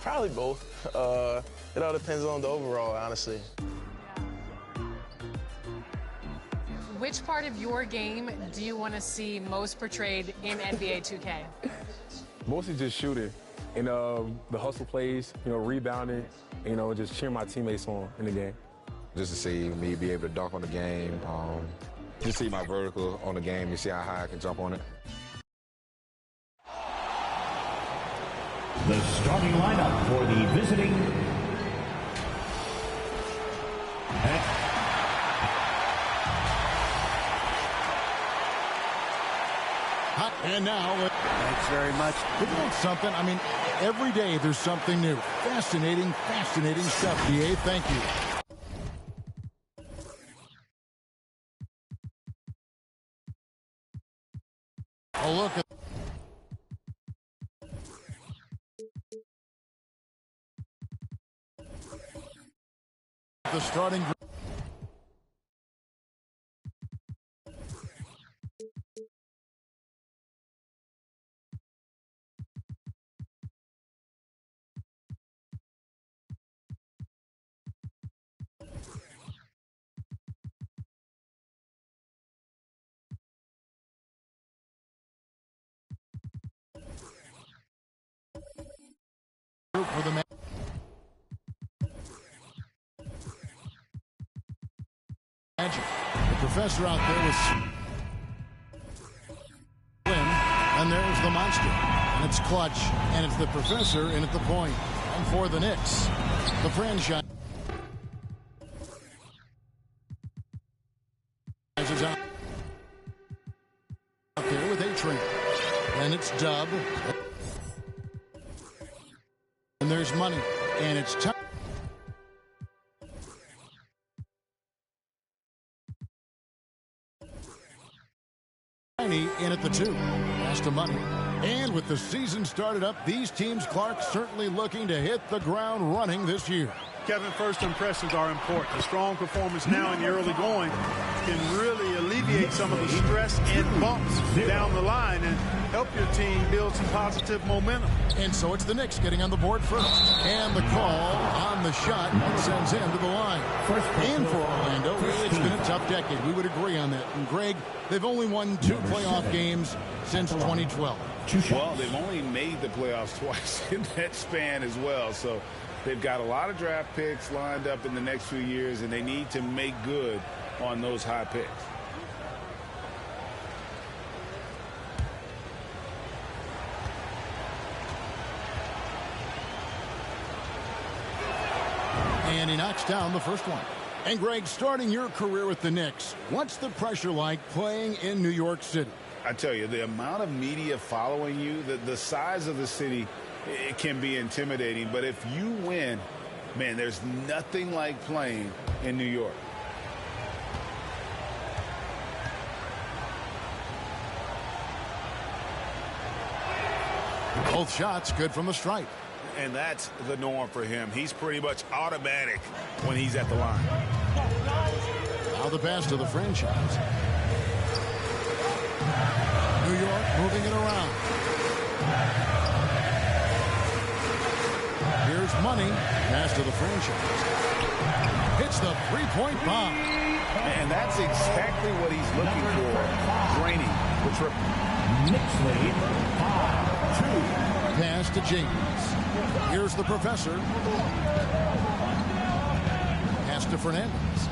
Probably both. It all depends on the overall, honestly. Which part of your game do you want to see most portrayed in NBA 2K? Mostly just shooting and the hustle plays, rebounding, just cheering my teammates on in the game. Just to see me be able to dunk on the game, just see my vertical on the game, you see how high I can jump on it. The starting lineup for the visiting and now, thanks very much. Isn't that something? I mean, every day there's something new. Fascinating, fascinating stuff, DA. Thank you. A look at the starting group. For the Magic. The professor out there was Slim, and there's the monster. And it's clutch, and it's the professor in at the point. And for the Knicks, the franchise is out there with A-Train. And it's Dub. And there's money. And it's time. In at the 2. Pass to Money. And with the season started up, these teams, Clark, certainly looking to hit the ground running this year. Kevin, first impressions are important. A strong performance now in the early going can really alleviate some of the stress and bumps down the line and help your team build some positive momentum. And so it's the Knicks getting on the board first. And the call on the shot sends him to the line. And for Orlando, it's been a tough decade. We would agree on that. And Greg, they've only won 2 playoff games since 2012. Well, they've only made the playoffs twice in that span as well. So they've got a lot of draft picks lined up in the next few years, and they need to make good on those high picks. And he knocks down the first one. And Greg, starting your career with the Knicks, what's the pressure like playing in New York City? I tell you, the amount of media following you, the size of the city, it can be intimidating. But if you win, man, there's nothing like playing in New York. Both shots good from the stripe. And that's the norm for him. He's pretty much automatic when he's at the line. Now the pass to the franchise. New York moving it around. Here's Money. Pass to the franchise. Hits the three-point bomb. And that's exactly what he's looking for. Draining the triple. Knicks lead 5-2. Pass to James. Here's the professor. Pass to Fernandez.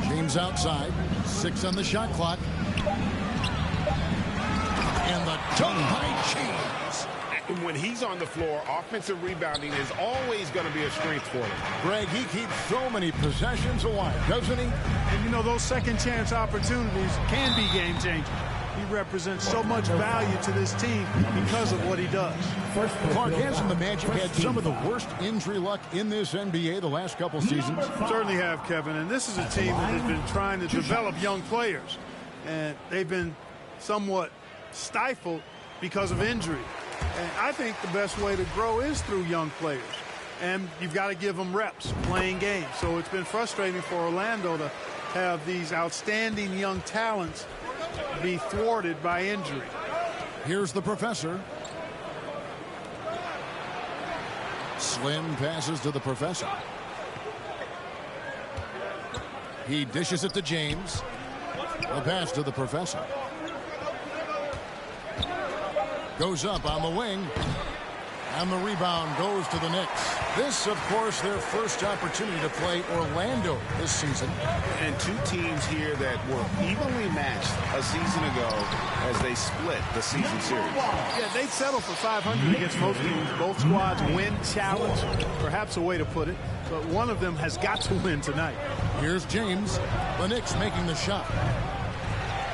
James outside. 6 on the shot clock. And the dunk by James. When he's on the floor, offensive rebounding is always going to be a strength for him. Greg, he keeps so many possessions alive, doesn't he? And, you know, those second chance opportunities can be game-changing. He represents so much value to this team because of what he does. Clark, hasn't the Magic had some of the worst injury luck in this NBA the last couple seasons? Certainly have, Kevin. And this is a team that has been trying to develop young players. And they've been somewhat stifled because of injury. And I think the best way to grow is through young players. And you've got to give them reps, playing games. So it's been frustrating for Orlando to have these outstanding young talents be thwarted by injury. Here's the professor. Slim passes to the professor. He dishes it to James. A pass to the professor. Goes up on the wing. And the rebound goes to the Knicks. This, of course, their first opportunity to play Orlando this season. And 2 teams here that were evenly matched a season ago as they split the season series. Yeah, they'd settle for 500 against most teams. Both squads win challenge, perhaps a way to put it. But one of them has got to win tonight. Here's James. The Knicks making the shot.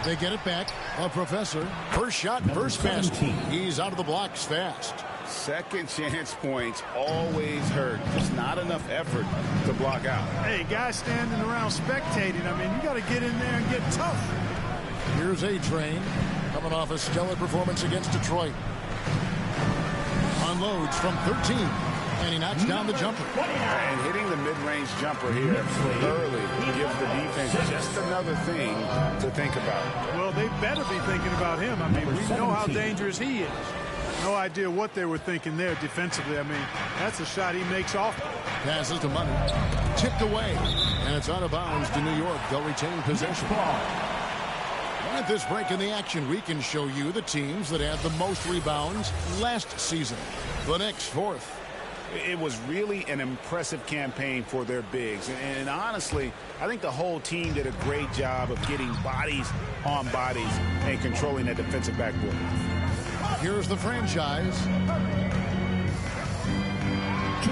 They get it back. A professor. First shot, first basket. He's out of the blocks fast. Second chance points always hurt. Just not enough effort to block out. Hey, guys standing around spectating. I mean, you got to get in there and get tough. Here's A-Train coming off a stellar performance against Detroit. Unloads from 13. And he knocks down the jumper. And hitting the mid-range jumper here early gives the defense just another thing to think about. Well, they better be thinking about him. I mean, we know how dangerous he is. No idea what they were thinking there defensively. I mean, that's a shot he makes off. Passes to Money. Tipped away. And it's out of bounds to New York. They'll retain possession. At this break in the action, we can show you the teams that had the most rebounds last season. The Knicks, 4th. It was really an impressive campaign for their bigs. And honestly, I think the whole team did a great job of getting bodies on bodies and controlling that defensive backboard. Here's the franchise. 2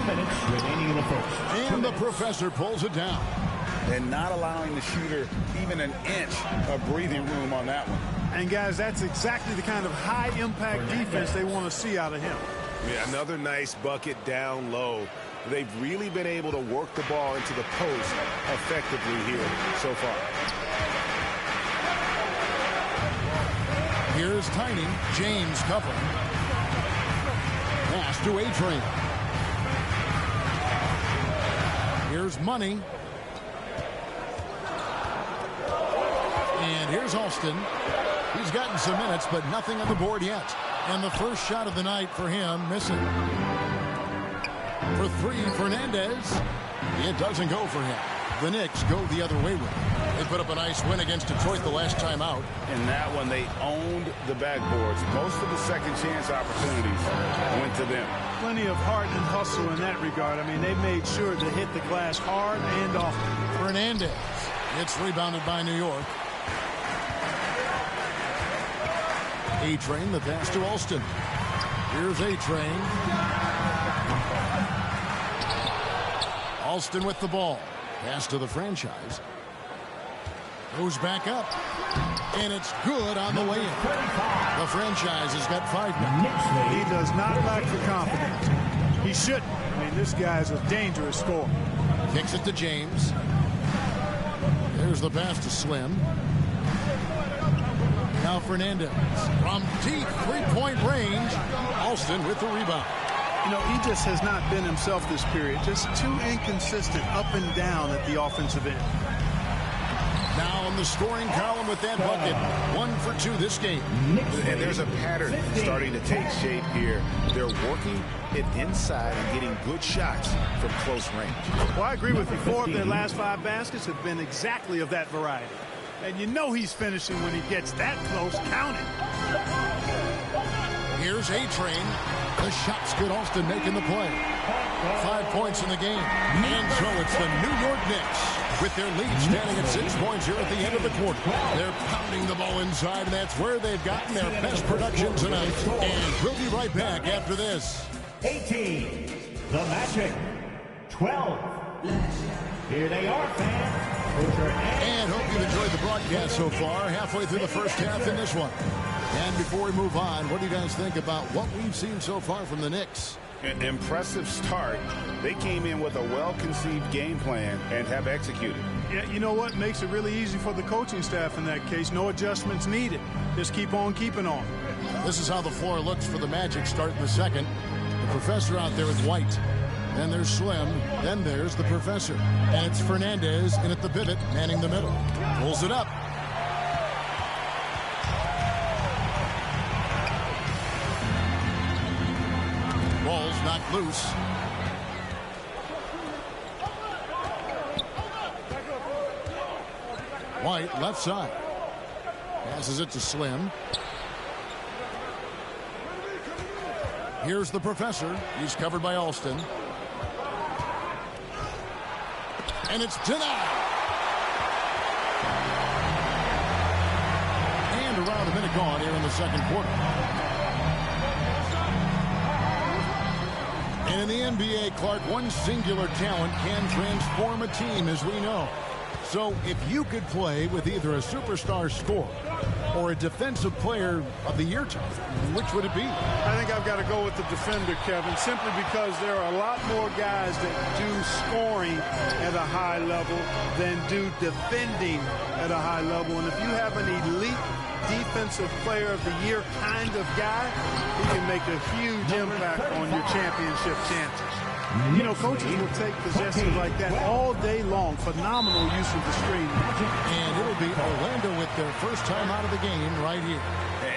minutes remaining in the first. And the professor pulls it down. And not allowing the shooter even an inch of breathing room on that one. And, guys, that's exactly the kind of high-impact defense they want to see out of him. Yeah, another nice bucket down low. They've really been able to work the ball into the post effectively here so far. Here's Tiny. James covering. Pass to A-Train. Here's Money. And here's Alston. He's gotten some minutes, but nothing on the board yet. And the first shot of the night for him, missing. For three, Fernandez. It doesn't go for him. The Knicks go the other way with it. They put up a nice win against Detroit the last time out. In that one, they owned the backboards. Most of the second chance opportunities went to them. Plenty of heart and hustle in that regard. I mean, they made sure to hit the glass hard and often. Fernandez. It's rebounded by New York. A-Train, the pass to Alston. Here's A-Train. Alston with the ball. Pass to the franchise. Goes back up. And it's good on the way in. The franchise has got 5 now. He does not lack the confidence. He shouldn't. I mean, this guy's a dangerous scorer. Kicks it to James. There's the pass to Slim. Now Fernandez from deep three-point range. Alston with the rebound. You know, he just has not been himself this period. Just too inconsistent up and down at the offensive end. Now in the scoring column with that bucket. 1 for 2 this game. And there's a pattern starting to take shape here. They're working it inside and getting good shots from close range. Well, I agree with you. 4 of their last 5 baskets have been exactly of that variety. And you know he's finishing when he gets that close. Count it. Here's A-Train. The shot's good. Alston making the play. 5 points in the game. And so it's the New York Knicks with their lead standing at 6 points here at the end of the quarter. They're pounding the ball inside, and that's where they've gotten their best production tonight. And we'll be right back after this. 18, the Magic. 12. Here they are, fans. And hope you've enjoyed the broadcast so far. Halfway through the first half in this one. And before we move on, what do you guys think about what we've seen so far from the Knicks? An impressive start. They came in with a well-conceived game plan and have executed. Yeah, you know what? Makes it really easy for the coaching staff in that case. No adjustments needed. Just keep on keeping on. This is how the floor looks for the Magic starting the second. The professor out there with White. Then there's Slim. Then there's the professor. And it's Fernandez in at the pivot, manning the middle. Pulls it up. Ball's knocked loose. White, left side. Passes it to Slim. Here's the professor. He's covered by Alston. And it's denied. And around a minute gone here in the second quarter. And in the NBA, Clark, one singular talent can transform a team, as we know. So if you could play with either a superstar scorer or a defensive player of the year type, which would it be? I think I've got to go with the defender, Kevin, simply because there are a lot more guys that do scoring at a high level than do defending at a high level. And if you have an elite defensive player of the year kind of guy, he can make a huge impact on your championship chances. You know, coaches will take possessions like that all day long. Phenomenal use of the screen. And it'll be Orlando with their first time out of the game right here.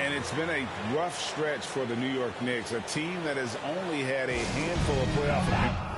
And it's been a rough stretch for the New York Knicks, a team that has only had a handful of playoff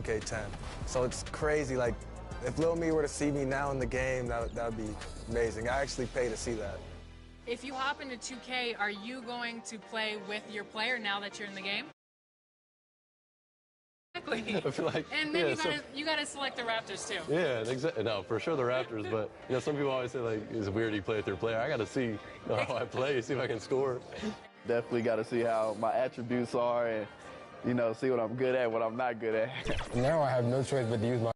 reciprocate 10. So it's crazy. Like, if Lil Me were to see me now in the game, that would be amazing. I actually pay to see that. If you hop into 2K, are you going to play with your player now that you're in the game? Exactly. I feel like, and then you gotta select the Raptors too. Yeah, exactly. No, for sure the Raptors. But some people always say like, it's weird you play with your player. I got to see how I play, see if I can score. Definitely got to see how my attributes are, and see what I'm good at, what I'm not good at. Now I have no choice but to use my.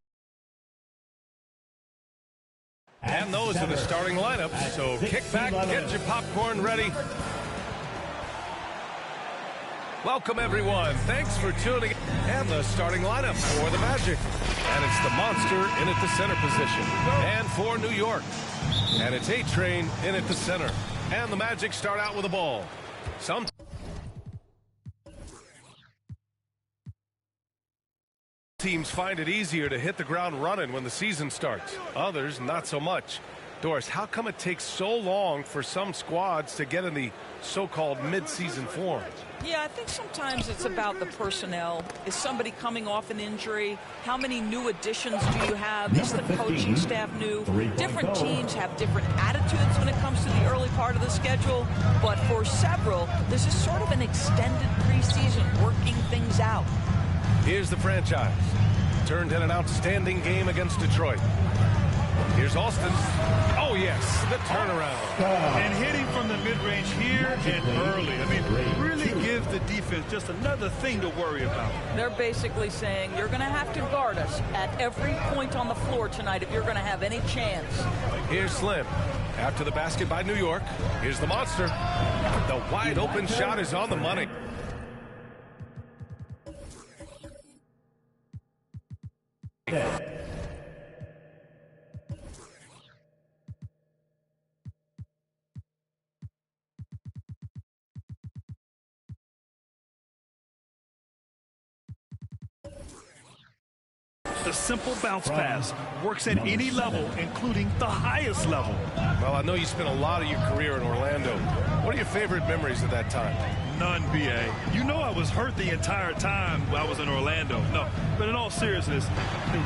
And those are the starting lineups. So kick back, get your popcorn ready. Welcome, everyone. Thanks for tuning in. And the starting lineup for the Magic. And it's the Monster in at the center position. And for New York. And it's A-Train in at the center. And the Magic start out with a ball. Some teams find it easier to hit the ground running when the season starts. Others, not so much. Doris, how come it takes so long for some squads to get in the so-called mid-season form? Yeah, I think sometimes it's about the personnel. Is somebody coming off an injury? How many new additions do you have? Is the coaching staff new? Different teams have different attitudes when it comes to the early part of the schedule. But for several, this is sort of an extended preseason, working things out. Here's the franchise. Turned in an outstanding game against Detroit. Here's Austin. Oh, yes, the turnaround. And hitting from the mid-range here and early. I mean, really give the defense just another thing to worry about. They're basically saying you're going to have to guard us at every point on the floor tonight if you're going to have any chance. Here's Slim. After the basket by New York, here's the Monster. The wide-open shot is on the money. The simple bounce pass works at any level, including the highest level. Well, I know you spent a lot of your career in Orlando. What are your favorite memories of that time? None, B.A. You know I was hurt the entire time I was in Orlando. No, but in all seriousness,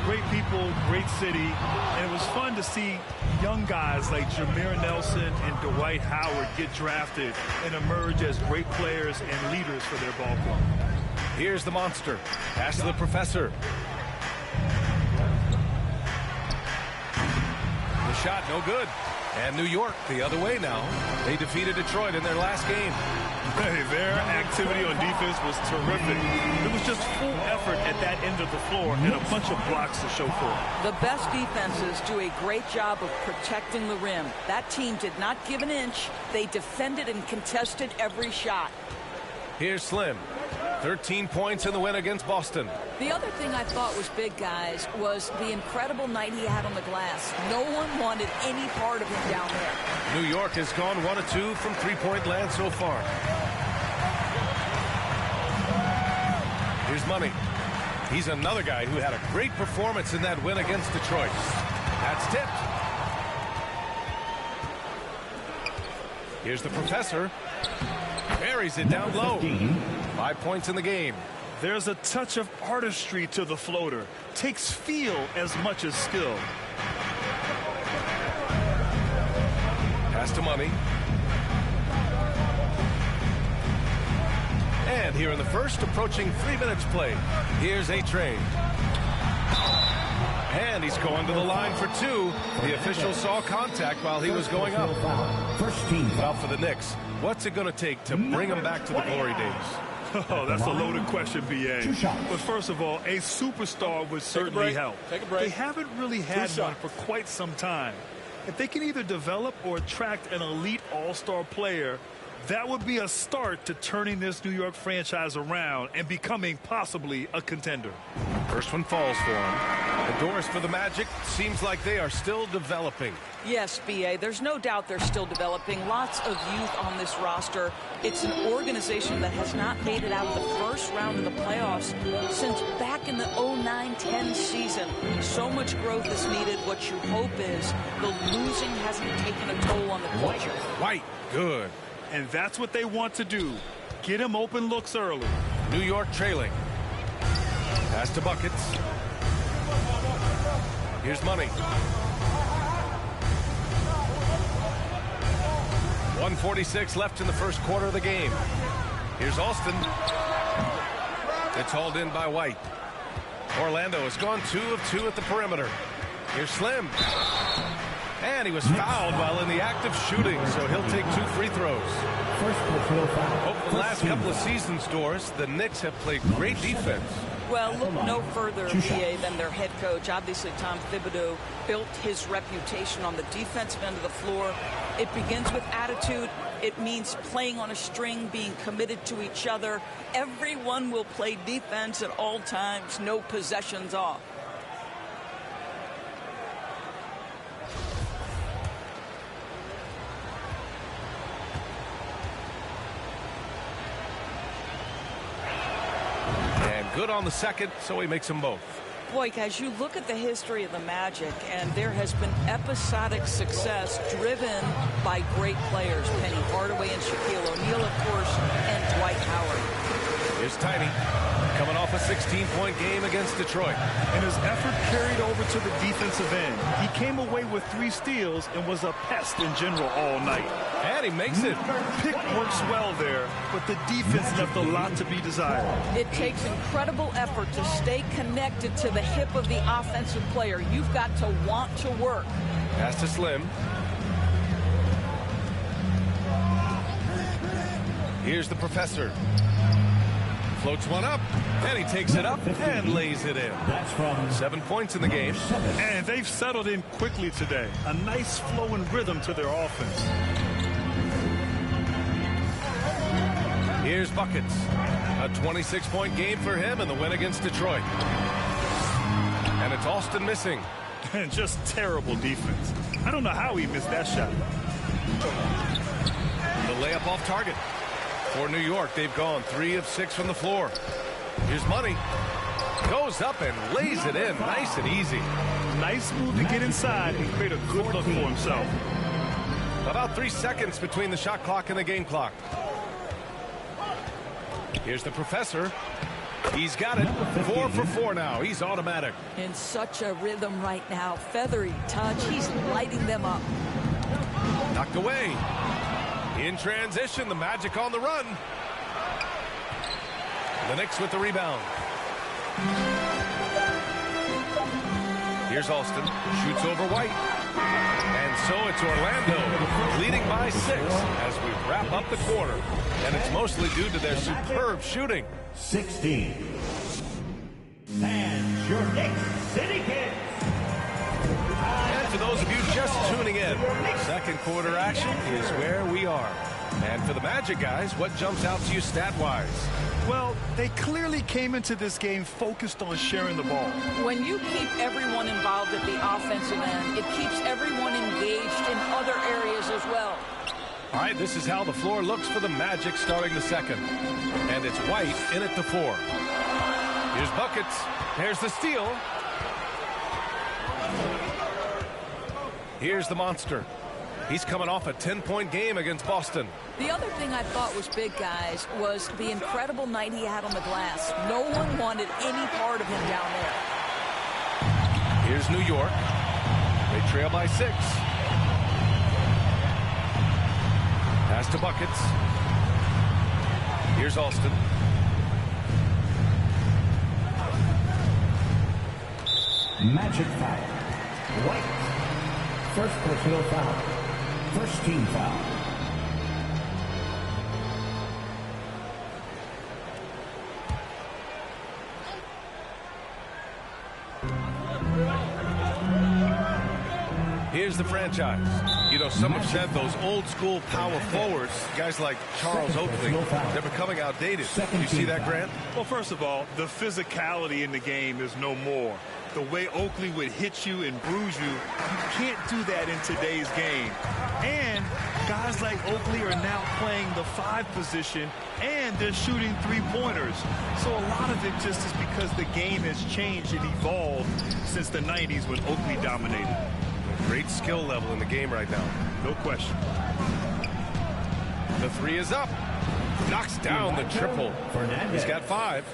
great people, great city, and it was fun to see young guys like Jameer Nelson and Dwight Howard get drafted and emerge as great players and leaders for their ball club. Here's the Monster. Pass to the Professor. The shot, no good. And New York the other way now. They defeated Detroit in their last game. Hey, their activity on defense was terrific. It was just full effort at that end of the floor and a bunch of blocks to show for it. The best defenses do a great job of protecting the rim. That team did not give an inch. They defended and contested every shot. Here's Slim. 13 points in the win against Boston. The other thing I thought was big, guys, was the incredible night he had on the glass. No one wanted any part of him down there. New York has gone 1 of 2 from three-point land so far. Here's Money. He's another guy who had a great performance in that win against Detroit. That's tipped. Here's the Professor. Buries it down low. 5 points in the game. There's a touch of artistry to the floater. Takes feel as much as skill. Pass to Money. And here in the first, approaching 3 minutes played. Here's A-Train. And he's going to the line for 2. The official saw contact while he was going up. First team. Well, for the Knicks, what's it going to take to bring them back to the glory days? Oh, that's a loaded question, B.A. But first of all, a superstar would certainly help. Take a break. They haven't really had one for quite some time. If they can either develop or attract an elite all-star player, that would be a start to turning this New York franchise around and becoming possibly a contender. First one falls for him. And Doris, for the Magic, seems like they are still developing. Yes, B.A., there's no doubt they're still developing. Lots of youth on this roster. It's an organization that has not made it out of the first round of the playoffs since back in the 09-10 season. So much growth is needed. What you hope is the losing hasn't taken a toll on the culture. White, good. And that's what they want to do. Get him open looks early. New York trailing. Pass to Buckets. Here's Money. 1:46 left in the first quarter of the game. Here's Alston. It's hauled in by White. Orlando has gone 2 of 2 at the perimeter. Here's Slim. And he was fouled while in the act of shooting, so he'll take 2 free throws. Over the last couple of seasons, Doris, the Knicks have played great defense. Well, look no further, VA, than their head coach. Obviously, Tom Thibodeau built his reputation on the defensive end of the floor. It begins with attitude. It means playing on a string, being committed to each other. Everyone will play defense at all times, no possessions off. Good on the second, so he makes them both. Boy, guys, you look at the history of the Magic, and there has been episodic success driven by great players. Penny Hardaway and Shaquille O'Neal, of course, and Dwight Howard. Here's Tiny, coming off a 16-point game against Detroit. And his effort carried over to the defensive end. He came away with 3 steals and was a pest in general all night. And he makes it. Pick works well there, but the defense left a lot to be desired. It takes incredible effort to stay connected to the hip of the offensive player. You've got to want to work. Pass to Slim. Here's the Professor. Floats one up, and he takes it up and lays it in. That's from 7 points in the game. And they've settled in quickly today. A nice flow and rhythm to their offense. Here's Buckets. A 26-point game for him in the win against Detroit. And it's Alston missing. And just terrible defense. I don't know how he missed that shot. The layup off target. For New York, they've gone 3 of 6 from the floor. Here's Money. Goes up and lays it in. Nice and easy. Nice move to get inside and create a good look for himself. About 3 seconds between the shot clock and the game clock. Here's the Professor. He's got it. 4 for 4 now. He's automatic. In such a rhythm right now. Feathery touch. He's lighting them up. Knocked away. In transition, the Magic on the run. The Knicks with the rebound. Here's Alston. Shoots over White. And so it's Orlando leading by 6 as we wrap up the quarter. And it's mostly due to their superb shooting. 16. And your Knicks City Kids. And for those of you just tuning in, second quarter action is where we are. And for the Magic guys, what jumps out to you stat-wise? Well, they clearly came into this game focused on sharing the ball. When you keep everyone involved at the offensive end, it keeps everyone engaged in other areas as well. All right, this is how the floor looks for the Magic starting the second. And it's White in at the 4. Here's Buckets. There's the steal. Here's the Monster. He's coming off a 10-point game against Boston. The other thing I thought was big, guys, was the incredible night he had on the glass. No one wanted any part of him down there. Here's New York. They trail by 6. Pass to Buckets. Here's Alston. Magic foul. White. First personal foul. First team foul. Here's the franchise. You know, some have said those old school power forwards, guys like Charles Oakley, they're becoming outdated. You see that, Grant? Well, first of all, the physicality in the game is no more. The way Oakley would hit you and bruise you, you can't do that in today's game. And guys like Oakley are now playing the 5 position, and they're shooting 3-pointers. So a lot of it just is because the game has changed and evolved since the 90s when Oakley dominated. Great skill level in the game right now. No question. The 3 is up. Knocks down the triple. He's got 5.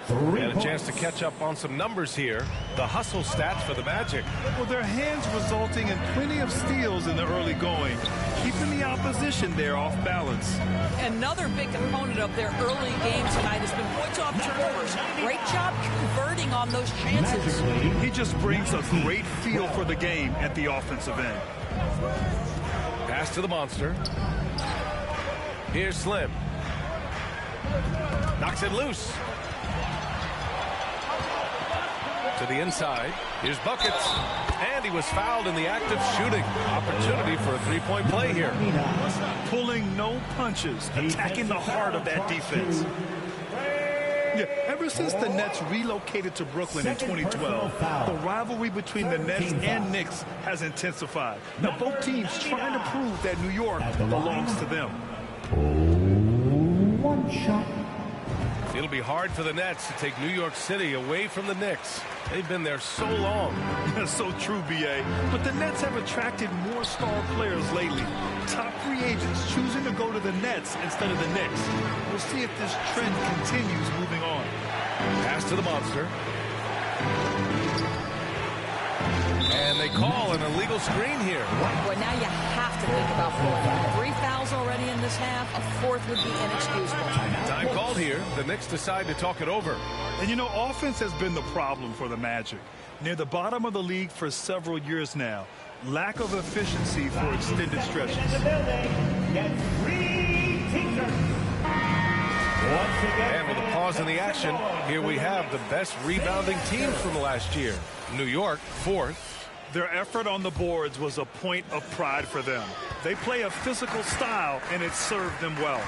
And a chance to catch up on some numbers here. The hustle stats for the Magic. Well, their hands resulting in plenty of steals in the early going, keeping the opposition there off balance. Another big component of their early game tonight has been points off turnovers. Great job converting on those chances. He just brings a great feel for the game at the offensive end. Pass to the monster. Here's Slim. Knocks it loose. To the inside. Here's Buckets. And he was fouled in the act of shooting. Opportunity for a three-point play here. Pulling no punches, attacking the heart of that defense. Yeah, ever since the Nets relocated to Brooklyn in 2012, the rivalry between the Nets and Knicks has intensified. Now, both teams trying to prove that New York belongs to them. One shot. It'll be hard for the Nets to take New York City away from the Knicks. They've been there so long. That's so true, B.A. But the Nets have attracted more star players lately. Top free agents choosing to go to the Nets instead of the Knicks. We'll see if this trend continues moving on. Pass to the monster. And they call an illegal screen here. Well, now you have to think about fourth. 3 fouls already in this half. A fourth would be inexcusable. Time called here. The Knicks decide to talk it over. And, you know, offense has been the problem for the Magic. Near the bottom of the league for several years now. Lack of efficiency for extended stretches. And with a pause in the action, here we have the best rebounding teams from last year. New York, fourth. Their effort on the boards was a point of pride for them. They play a physical style, and it served them well.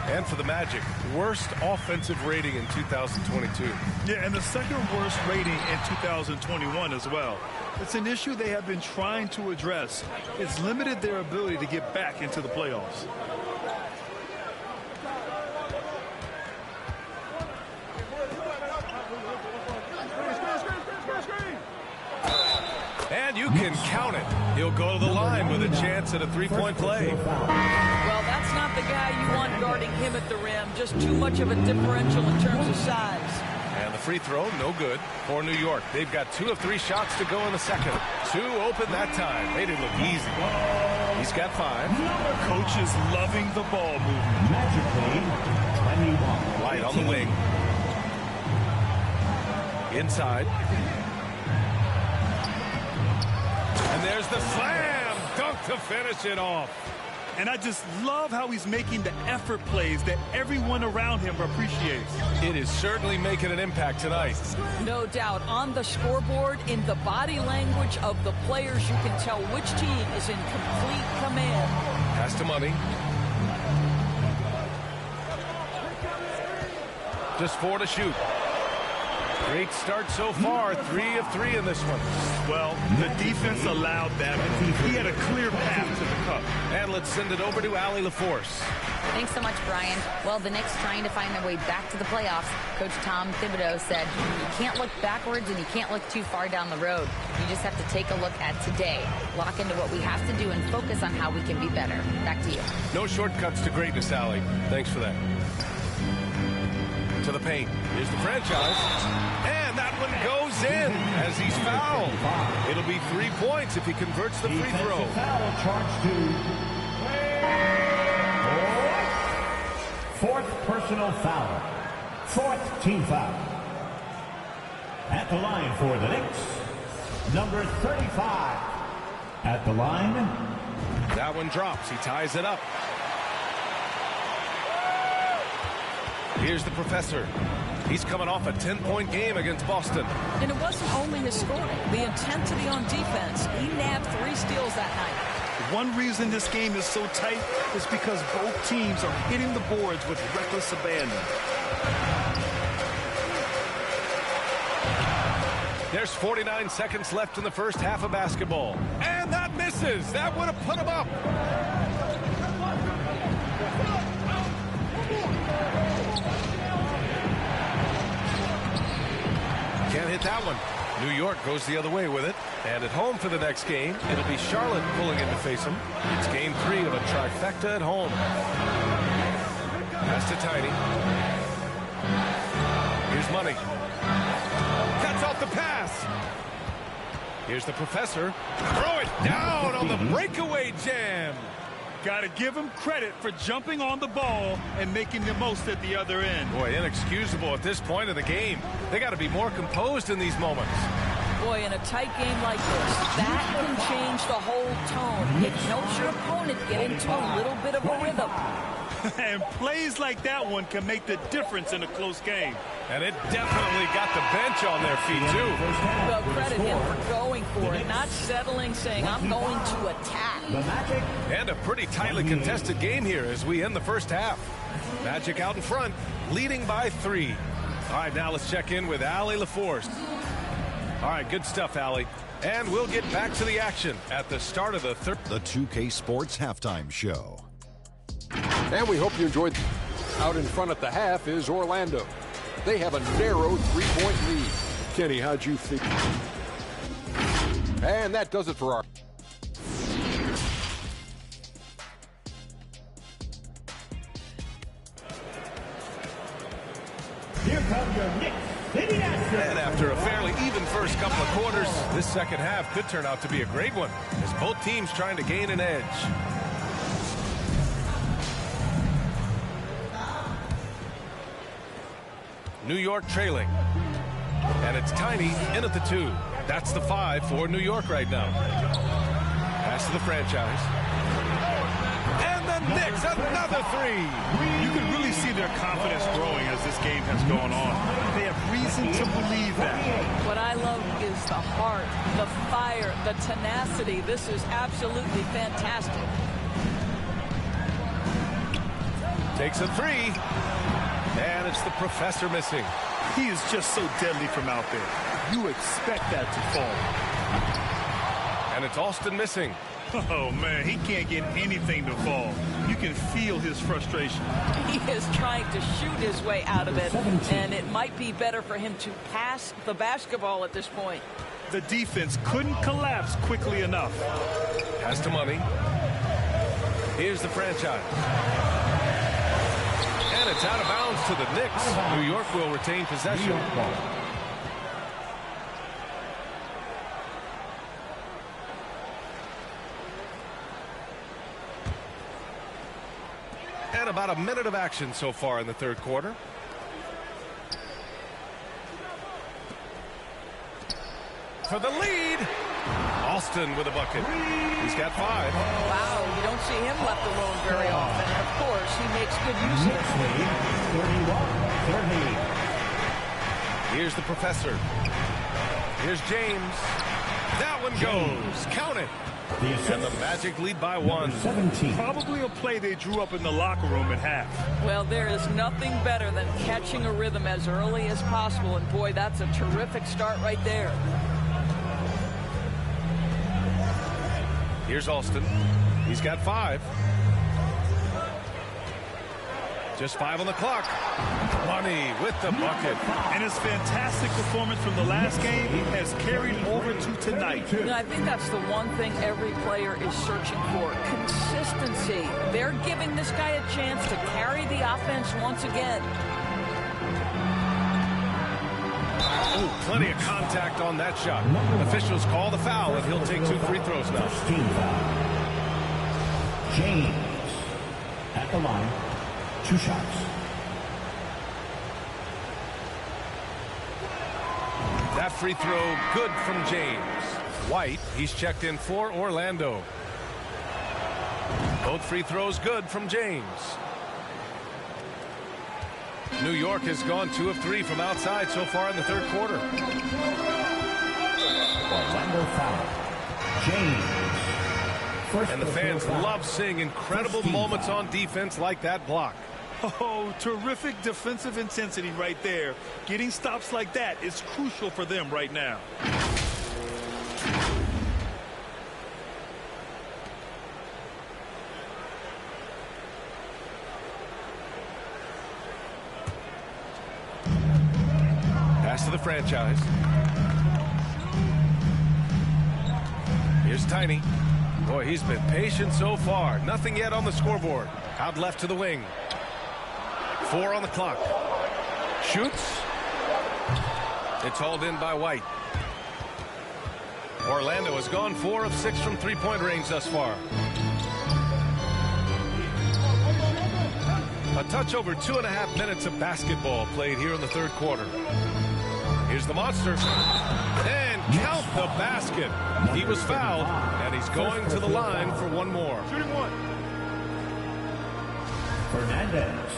And for the Magic, worst offensive rating in 2022. Yeah, and the second worst rating in 2021 as well. It's an issue they have been trying to address. It's limited their ability to get back into the playoffs. And you can count it. He'll go to the line with a chance at a three-point play. Well, that's not the guy you want guarding him at the rim. Just too much of a differential in terms of size. And the free throw, no good for New York. They've got 2 of 3 shots to go in the second. 2 open that time. Made it look easy. He's got 5. Coach is loving the ball movement. Magically, 21. Light on the wing. Inside. And there's the slam dunk to finish it off. And I just love how he's making the effort plays that everyone around him appreciates. It is certainly making an impact tonight. No doubt. On the scoreboard, in the body language of the players, you can tell which team is in complete command. Pass to Money. Just 4 to shoot. Great start so far. 3 of 3 in this one. Well, the defense allowed that. He had a clear path to the cup. And let's send it over to Allie LaForce. Thanks so much, Brian. Well, the Knicks trying to find their way back to the playoffs. Coach Tom Thibodeau said, you can't look backwards and you can't look too far down the road. You just have to take a look at today, lock into what we have to do, and focus on how we can be better. Back to you. No shortcuts to greatness, Allie. Thanks for that. To the paint. Here's the franchise. And that one goes in as he's fouled. It'll be 3 points if he converts the free throw. Foul charged to 4th personal foul. 4th team foul. At the line for the Knicks, number 35. At the line. That one drops. He ties it up. Here's the professor. He's coming off a 10-point game against Boston. And it wasn't only his scoring. The intensity on defense. He nabbed 3 steals that night. One reason this game is so tight is because both teams are hitting the boards with reckless abandon. There's 49 seconds left in the first half of basketball. And that misses. That would have put him up. Can't hit that one. New York goes the other way with it. And at home for the next game, it'll be Charlotte pulling in to face them. It's game 3 of a trifecta at home. Pass to Tiny. Here's Here's Money. Cuts off the pass. Here's the Professor. Throw it down on the breakaway jam. Got to give him credit for jumping on the ball and making the most at the other end. Boy, inexcusable at this point of the game. They got to be more composed in these moments. Boy, in a tight game like this, that can change the whole tone. It helps your opponent get into a little bit of a rhythm. And plays like that one can make the difference in a close game. And it definitely got the bench on their feet, too. Well, credit him for going for it, not settling, saying, I'm going to attack. And a pretty tightly contested game here as we end the first half. Magic out in front, leading by 3. All right, now let's check in with Allie LaForce. All right, good stuff, Allie. And we'll get back to the action at the start of the third. The 2K Sports Halftime Show. And we hope you enjoyed. Out in front at the half is Orlando. They have a narrow 3-point lead. Kenny, how'd you feel? And that does it for our. Here comes your Knicks. And after a fairly even first couple of quarters, this second half could turn out to be a great one as both teams trying to gain an edge. New York trailing. And it's Tiny in at the 2. That's the 5 for New York right now. Pass to the franchise. And the Knicks, another 3. You can really see their confidence growing as this game has gone on. They have reason to believe that. What I love is the heart, the fire, the tenacity. This is absolutely fantastic. Takes a 3. And it's the Professor missing. He is just so deadly from out there. You expect that to fall. And it's Austin missing. Oh, man, he can't get anything to fall. You can feel his frustration. He is trying to shoot his way out of it, and it might be better for him to pass the basketball at this point. The defense couldn't collapse quickly enough. Pass to Money. Here's the franchise. And it's out of bounds to the Knicks. New York will retain possession. And about a minute of action so far in the third quarter. For the lead. Austin with a bucket. He's got 5. Wow, you don't see him left alone very often. And of course, he makes good use of it. 31-30. Here's the Professor. Here's James. That one goes. Count it. And the Magic lead by 1. Probably a play they drew up in the locker room at half. Well, there is nothing better than catching a rhythm as early as possible. And boy, that's a terrific start right there. Here's Austin. He's got 5. Just 5 on the clock. Money with the bucket. And his fantastic performance from the last game has carried over to tonight. You know, I think that's the one thing every player is searching for. Consistency. They're giving this guy a chance to carry the offense once again. Oh, plenty of contact on that shot. Officials call the foul, and he'll take 2 free throws now. James at the line. 2 shots. That free throw good from James. White, he's checked in for Orlando. Both free throws good from James. New York has gone 2 of 3 from outside so far in the third quarter. Orlando foul. James. And the fans love seeing incredible moments on defense like that block. Oh, terrific defensive intensity right there. Getting stops like that is crucial for them right now. Pass to the franchise. Here's Tiny. Boy, he's been patient so far. Nothing yet on the scoreboard. Out left to the wing. 4 on the clock. Shoots. It's hauled in by White. Orlando has gone 4 of 6 from three-point range thus far. A touch over 2.5 minutes of basketball played here in the third quarter. Here's the monster. And count the basket. He was fouled, and he's going to the line for one more. Shooting one. Fernandez.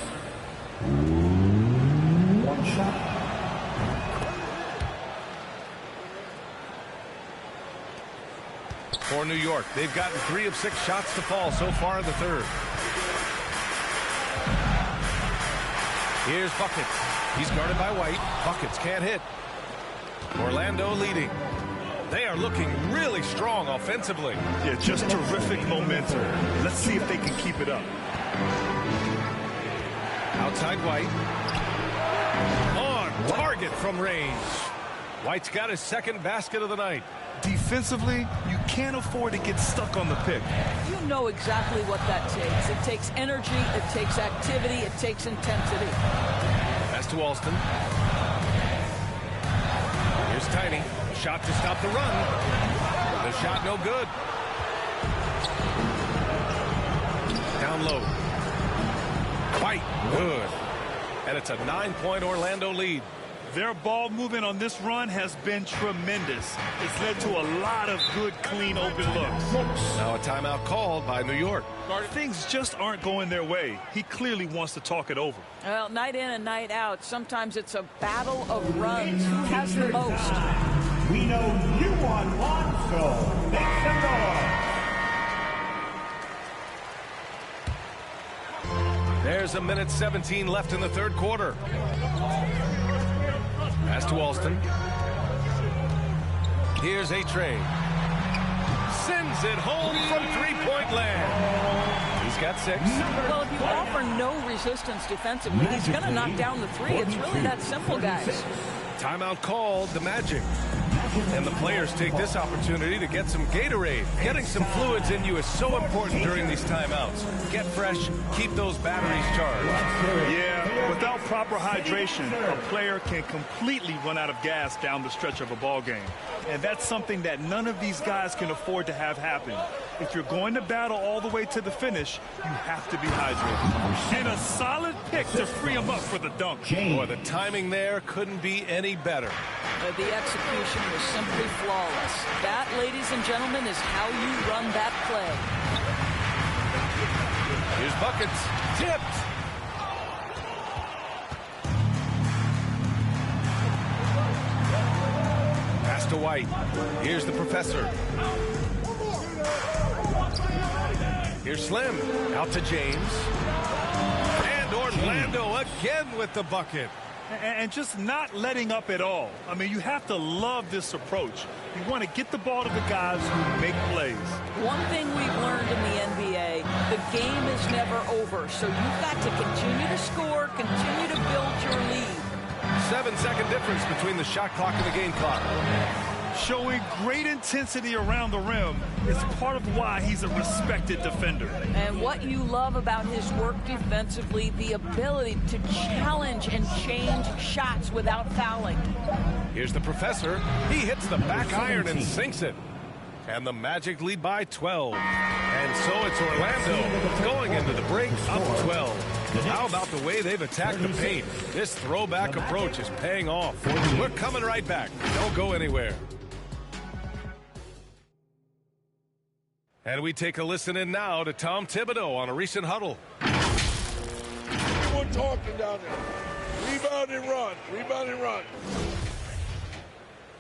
One shot. For New York, they've gotten 3 of 6 shots to fall so far in the third. Here's Buckets. He's guarded by White. Buckets can't hit. Orlando leading. They are looking really strong offensively. Yeah, just terrific momentum. Let's see if they can keep it up. Outside White. On target from range. White's got his second basket of the night. Defensively, you can't afford to get stuck on the pick. You know exactly what that takes. It takes energy, it takes activity, it takes intensity. Pass to Alston. Here's Tiny. Shot to stop the run. The shot no good. Down low. White. Good. And it's a 9-point Orlando lead. Their ball movement on this run has been tremendous. It's led to a lot of good, clean, open looks. Now a timeout called by New York. Things just aren't going their way. He clearly wants to talk it over. Well, night in and night out, sometimes it's a battle of runs. Who has the most? We know you want one, so make some noise. There's a minute 17 left in the third quarter. Pass to Alston. Here's A-Train. Sends it home from three-point land. He's got 6. Well, if you offer no resistance defensively, he's going to knock down the 3. It's really that simple, guys. Timeout called, the Magic. And the players take this opportunity to get some Gatorade. Getting some fluids in you is so important during these timeouts. Get fresh, keep those batteries charged. Yeah, without proper hydration, a player can completely run out of gas down the stretch of a ball game. And that's something that none of these guys can afford to have happen. If you're going to battle all the way to the finish, you have to be hydrated. And a solid pick to free him up for the dunk. Boy, the timing there couldn't be any better. The execution was simply flawless. That, ladies and gentlemen, is how you run that play. Here's Buckets. Tipped. Pass to White. Here's the professor. Here's Slim. Out to James. And Orlando again with the bucket. And just not letting up at all. I mean, you have to love this approach. You want to get the ball to the guys who make plays. One thing we've learned in the NBA, the game is never over. So you've got to continue to score, continue to build your lead. 7-second difference between the shot clock and the game clock. Showing great intensity around the rim is part of why he's a respected defender. And what you love about his work defensively, the ability to challenge and change shots without fouling. Here's the professor. He hits the back iron and sinks it. And the Magic lead by 12. And so it's Orlando going into the break up 12. How about the way they've attacked the paint? This throwback approach is paying off. We're coming right back. Don't go anywhere. And we take a listen in now to Tom Thibodeau on a recent huddle. Everyone talking down there. Rebound and run. Rebound and run.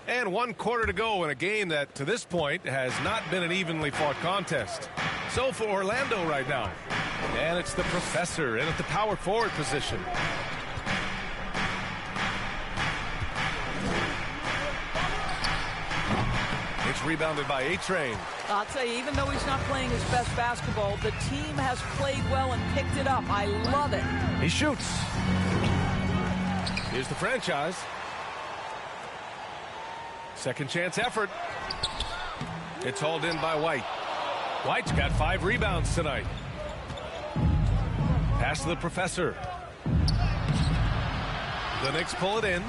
And 1 quarter to go in a game that, to this point, has not been an evenly fought contest. So for Orlando right now. And it's the professor in at the power forward position. It's rebounded by A-Train. I'll tell you, even though he's not playing his best basketball, the team has played well and picked it up. I love it. He shoots. Here's the franchise. Second chance effort. It's hauled in by White. White's got 5 rebounds tonight. Pass to the professor. The Knicks pull it in.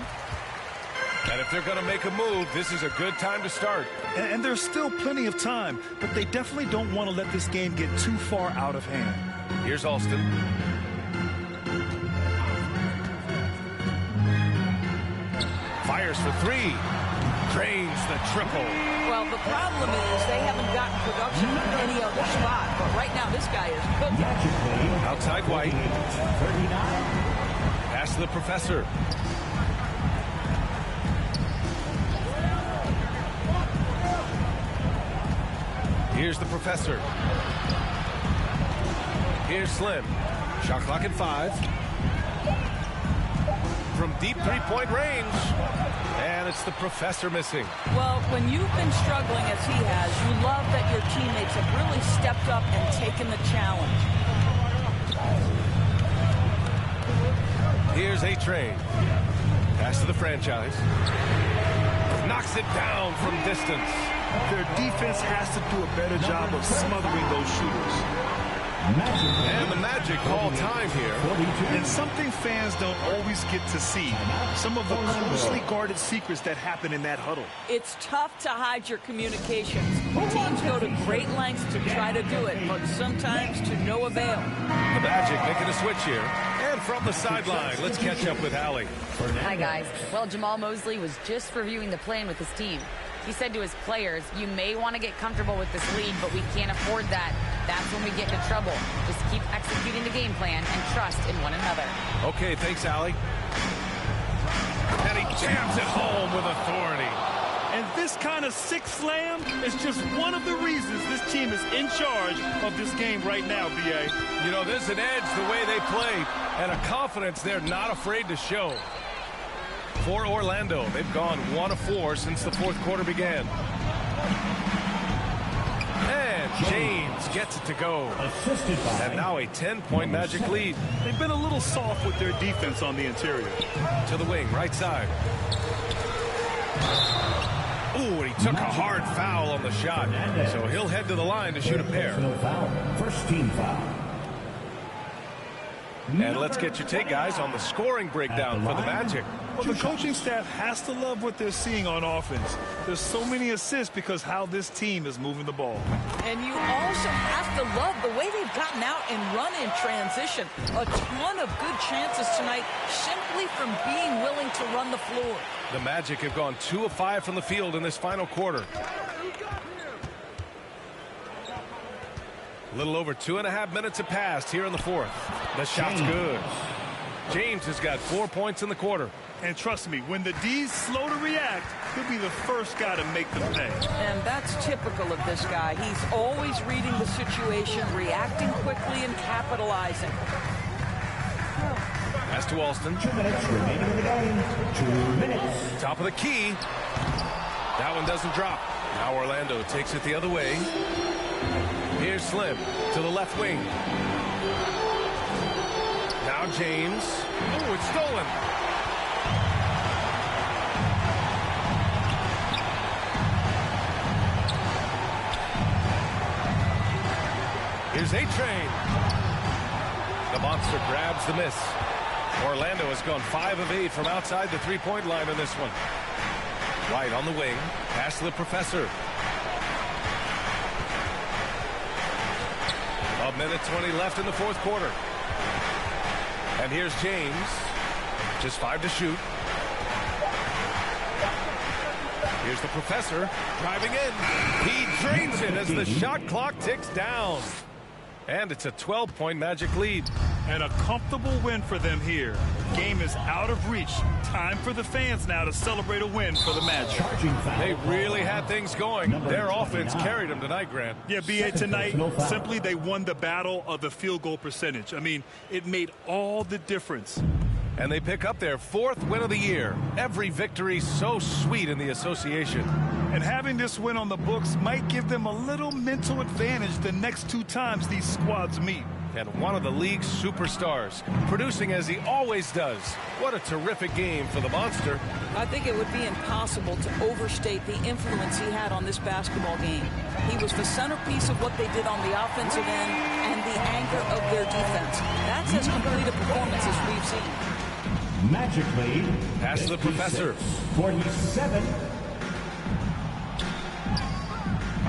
And if they're going to make a move, this is a good time to start. And there's still plenty of time, but they definitely don't want to let this game get too far out of hand. Here's Alston. Fires for three. Drains the triple. Well, the problem is they haven't gotten production from any other spot. But right now, this guy is cooking. Outside White. Pass to the professor. Here's the professor. Here's Slim. Shot clock at 5. From deep three-point range. And it's the professor missing. Well, when you've been struggling as he has, you love that your teammates have really stepped up and taken the challenge. Here's A-Train. Pass to the franchise. Knocks it down from distance. Their defense has to do a better job of smothering those shooters. And the Magic call time here. And something fans don't always get to see. Some of the closely guarded secrets that happen in that huddle. It's tough to hide your communications. Teams go to great lengths to try to do it, but sometimes to no avail. The Magic making a switch here. And from the sideline, let's catch up with Allie. Hi, guys. Well, Jamal Mosley was just reviewing the plan with his team. He said to his players, you may want to get comfortable with this lead, but we can't afford that. That's when we get into trouble. Just keep executing the game plan and trust in one another. Okay, thanks, Allie. And he jams it home with authority. And this kind of six slam is just one of the reasons this team is in charge of this game right now, B.A. You know, there's an edge the way they play and a confidence they're not afraid to show. For Orlando, they've gone 1 of 4 since the fourth quarter began. And James gets it to go. And now a 10-point Magic lead. They've been a little soft with their defense on the interior. To the wing, right side. Ooh, and he took a hard foul on the shot. So he'll head to the line to shoot a pair. First team foul. And let's get your take, guys, on the scoring breakdown for the Magic. Well, the coaching staff has to love what they're seeing on offense. There's so many assists because how this team is moving the ball. And you also have to love the way they've gotten out and run in transition. A ton of good chances tonight simply from being willing to run the floor. The Magic have gone 2 of 5 from the field in this final quarter. A little over 2.5 minutes have passed here in the fourth. The shot's good. James has got 4 points in the quarter. And trust me, when the D's slow to react, he'll be the first guy to make them pay. And that's typical of this guy. He's always reading the situation, reacting quickly, and capitalizing. Pass to Alston. 2 minutes remaining in the game. 2 minutes. Top of the key. That one doesn't drop. Now Orlando takes it the other way. Here's Slim to the left wing. Now James. Oh, it's stolen. Here's A-Train. The monster grabs the miss. Orlando has gone 5 of 8 from outside the three-point line in this one. White on the wing. Pass to the professor. A minute 20 left in the fourth quarter. And here's James. Just 5 to shoot. Here's the professor driving in. He drains it as the shot clock ticks down. And it's a 12-point Magic lead. And a comfortable win for them here. Game is out of reach. Time for the fans now to celebrate a win for the Magic. They really had things going. Their offense carried them tonight, Grant. Yeah, B.A., tonight, simply they won the battle of the field goal percentage. I mean, it made all the difference. And they pick up their 4th win of the year. Every victory so sweet in the association. And having this win on the books might give them a little mental advantage the next 2 times these squads meet. And one of the league's superstars, producing as he always does. What a terrific game for the Monster. I think it would be impossible to overstate the influence he had on this basketball game. He was the centerpiece of what they did on the offensive end and the anchor of their defense. That's as complete a performance as we've seen. Magically, Pass to the professor. 47.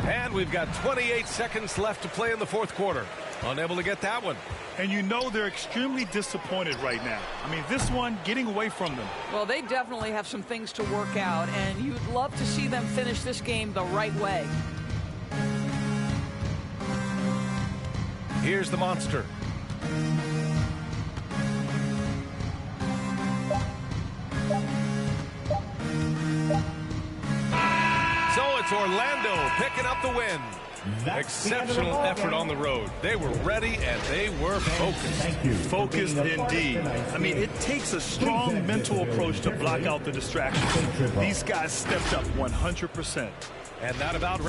And we've got 28 seconds left to play in the fourth quarter. Unable to get that one. And you know they're extremely disappointed right now. I mean, this one getting away from them. Well, they definitely have some things to work out, and you'd love to see them finish this game the right way. Here's the monster. So it's Orlando picking up the win. Exceptional effort on the road. They were ready and they were focused. Focused indeed. I mean, it takes a strong mental approach to block out the distractions. These guys stepped up 100%. And that about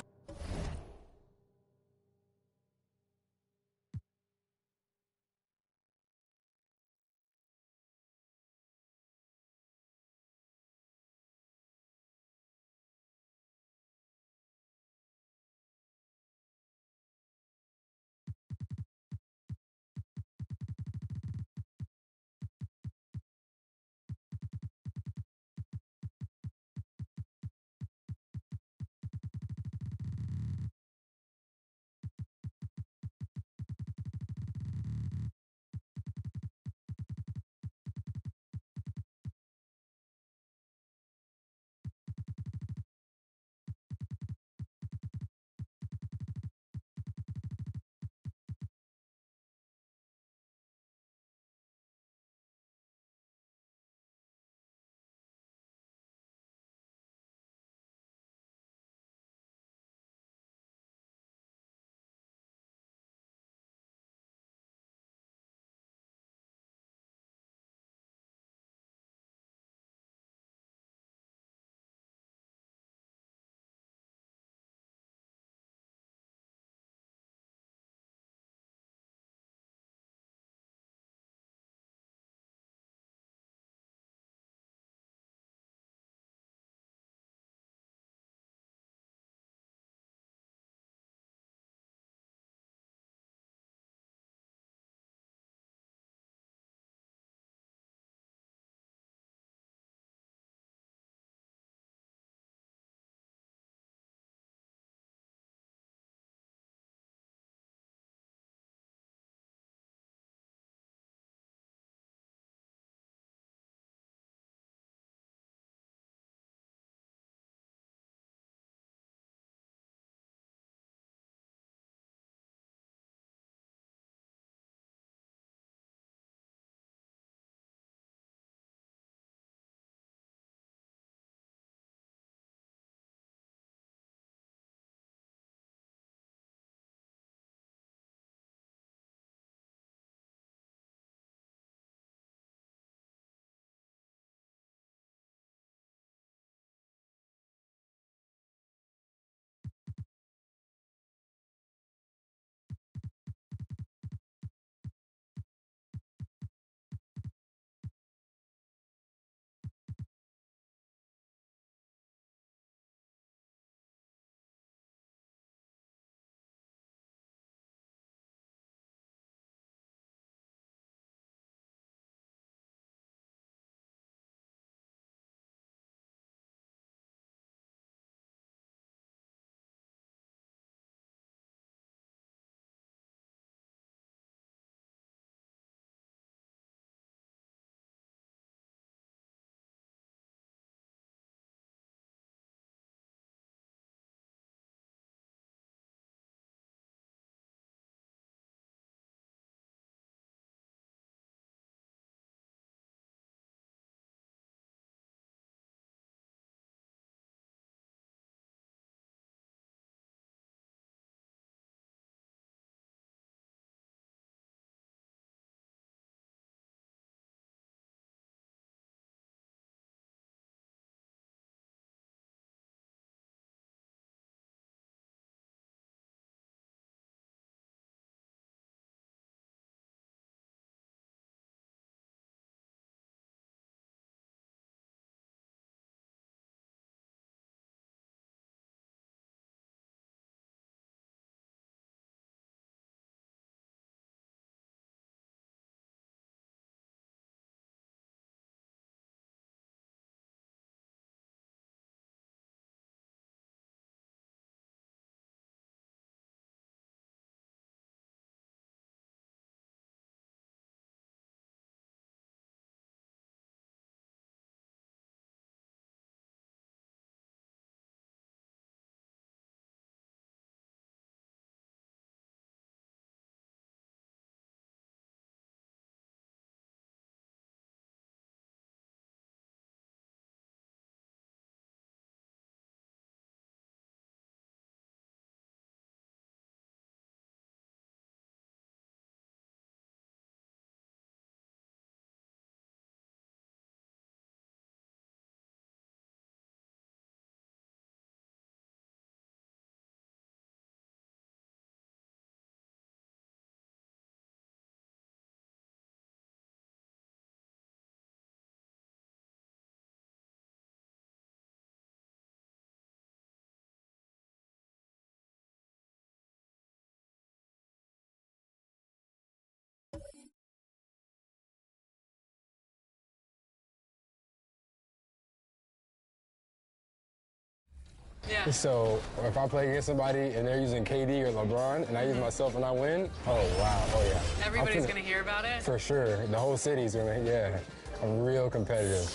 Yeah. So if I play against somebody and they're using KD or LeBron and I use myself and I win, oh, wow. Oh, yeah. Everybody's going to hear about it? For sure. The whole city's going to, yeah. I'm real competitive.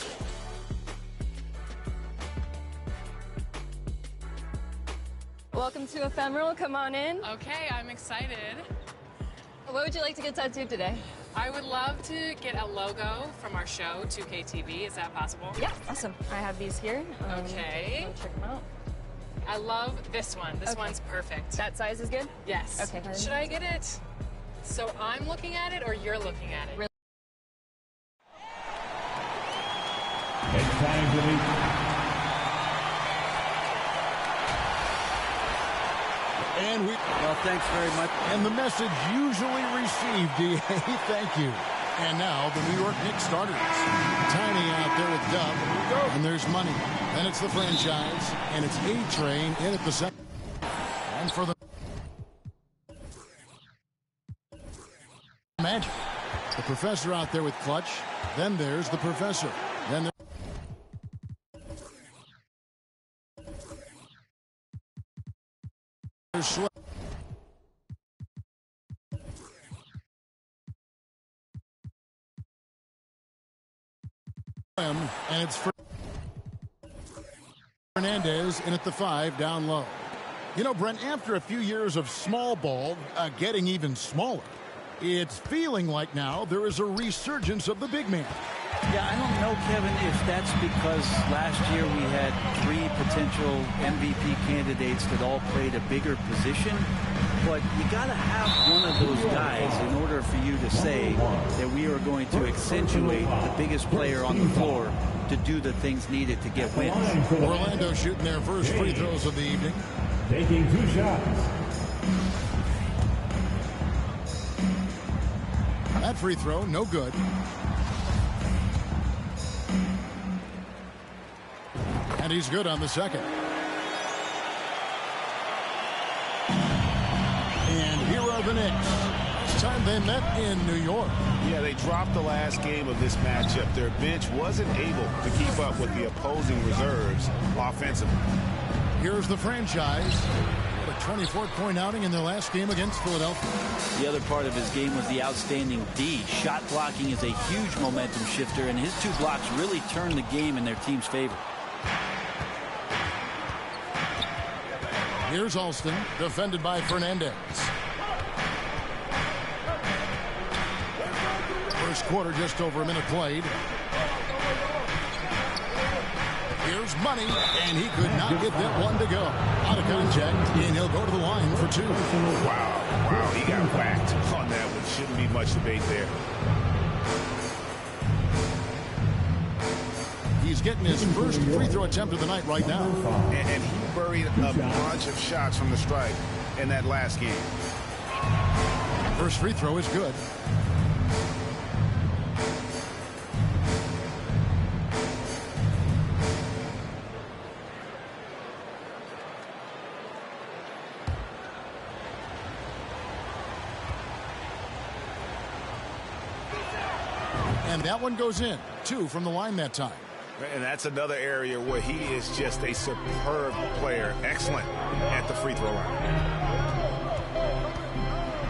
Welcome to Ephemeral. Come on in. Okay, I'm excited. What would you like to get tattooed today? I would love to get a logo from our show, 2K TV. Is that possible? Yeah, awesome. I have these here. Okay. Check them out. I love this one. This one's perfect. That size is good? Yes. Okay. Should I get it so I'm looking at it or you're looking at it? It's time to meet. And well, thanks very much. And the message usually received, DA, thank you. And now the New York Knicks starters. Tiny out there with Dub. And there's money. Then it's the franchise. And it's A-Train in at the center. And for the Magic. The Professor out there with Clutch. Then there's the Professor. Then there's Sweat. And it's Fernandez in at the 5 down low. You know, Brent, after a few years of small ball getting even smaller, it's feeling like now there is a resurgence of the big man. Yeah, I don't know, Kevin, if that's because last year we had 3 potential MVP candidates that all played a bigger position. But you got to have one of those guys in order for you to say that we are going to accentuate the biggest player on the floor to do the things needed to get wins. Orlando shooting their first free throws of the evening. Taking 2 shots. That free throw, no good. And he's good on the second. And here are the Knicks. This time they met in New York. Yeah, they dropped the last game of this matchup. Their bench wasn't able to keep up with the opposing reserves offensively. Here's the franchise. A 24-point outing in their last game against Philadelphia. The other part of his game was the outstanding D. Shot blocking is a huge momentum shifter, and his 2 blocks really turned the game in their team's favor. Here's Alston, defended by Fernandez. First quarter, just over a minute played. Here's Money, and he could not get that one to go. Out of contact, and he'll go to the line for 2. Wow, he got whacked on that one. Shouldn't be much debate there. He's getting his first free throw attempt of the night right now. And he buried a bunch of shots from the stripe in that last game. First free throw is good. And that one goes in. 2 from the line that time. And that's another area where he is just a superb player. Excellent at the free throw line.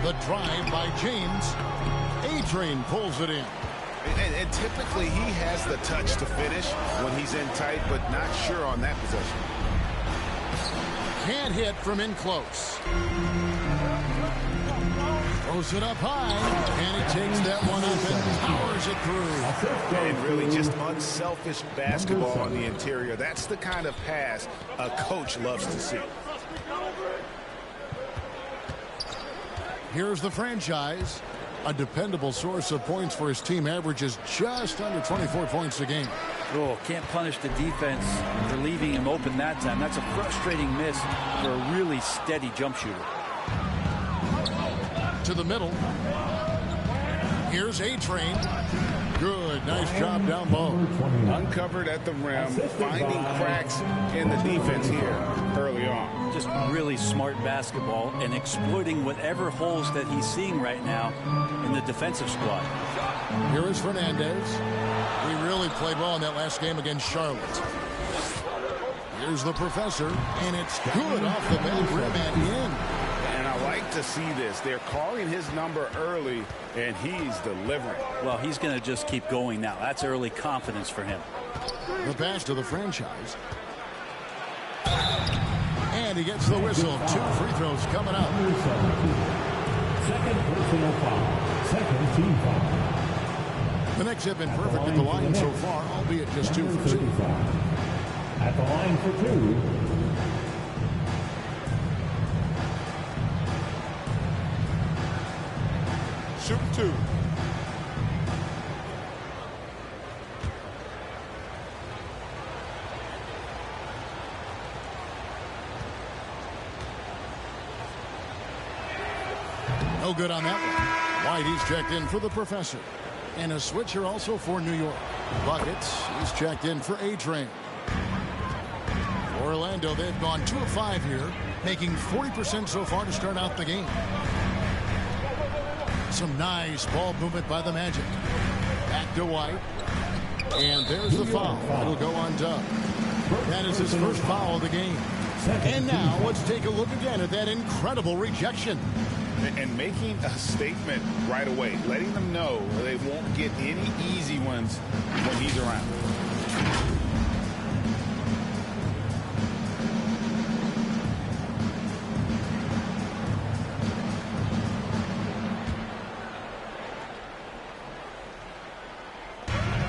The drive by James. A-Train pulls it in. And typically he has the touch to finish when he's in tight, but not sure on that possession. Can't hit from in close. Throws it up high, and he takes that one up and powers it through. And really just unselfish basketball on the interior. That's the kind of pass a coach loves to see. Here's the franchise. A dependable source of points for his team, averages just under 24 points a game. Oh, can't punish the defense for leaving him open that time. That's a frustrating miss for a really steady jump shooter. To the middle. Here's A-Train. Good. Nice job down low. Uncovered at the rim, finding cracks in the defense here early on. Just really smart basketball and exploiting whatever holes that he's seeing right now in the defensive squad. Here is Fernandez. He really played well in that last game against Charlotte. Here's the professor, and it's good off the back rim and in. And I like to see this. They're calling his number early, and he's delivering. Well, he's going to just keep going now. That's early confidence for him. The pass to the franchise. And he gets the whistle. 2 free throws coming up. Second personal foul. Second team foul. The Knicks have been perfect at the line so far, albeit just 2 for 2. At the line for 2. Shoot 2. No good on that one. White, he's checked in for the professor. And a switcher also for New York. Buckets, he's checked in for A-Train. Orlando, they've gone 2 of 5 here, making 40% so far to start out the game. Some nice ball movement by the Magic. Back to White. And there's the foul. It'll go on Doug. That is his first foul of the game. And now let's take a look again at that incredible rejection. And making a statement right away, letting them know they won't get any easy ones when he's around.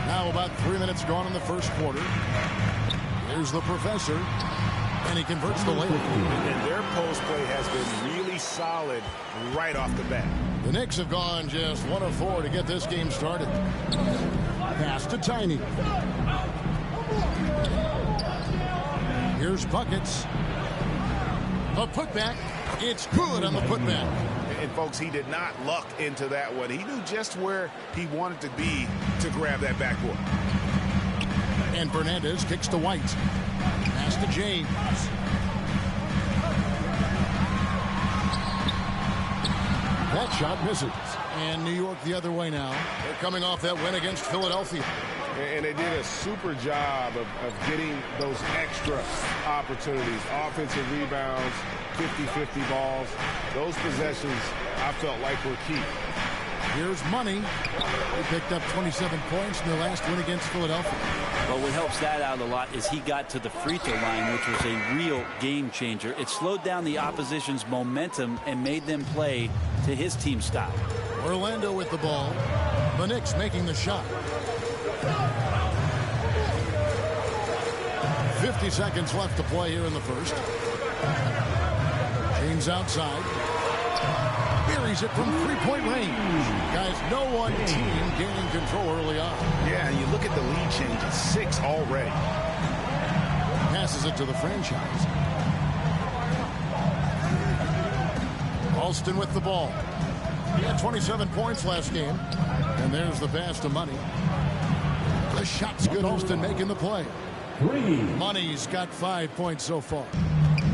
Now about 3 minutes gone in the first quarter. Here's the professor. And he converts the layup. And their post play has been really solid right off the bat. The Knicks have gone just 1 of 4 to get this game started. Pass to Tiny. Here's Buckets. A putback. It's good on the putback. And folks, he did not luck into that one. He knew just where he wanted to be to grab that backboard. And Fernandez kicks to White. Pass to James. That shot misses. And New York the other way now. They're coming off that win against Philadelphia. And they did a super job of getting those extra opportunities. Offensive rebounds, 50-50 balls. Those possessions, I felt like, were key. Here's Money. They picked up 27 points in their last win against Philadelphia. Well, what helps that out a lot is he got to the free throw line, which was a real game changer. It slowed down the opposition's momentum and made them play to his team style. Orlando with the ball. The Knicks making the shot. 50 seconds left to play here in the first. James outside. Buries it from three-point range. Guys, no one team gaining control early on. Yeah, and you look at the lead change. It's 6 already. Passes it to the franchise. Alston with the ball. He had 27 points last game. And there's the pass to Money. The shot's good. Alston making the play. Money's got 5 points so far.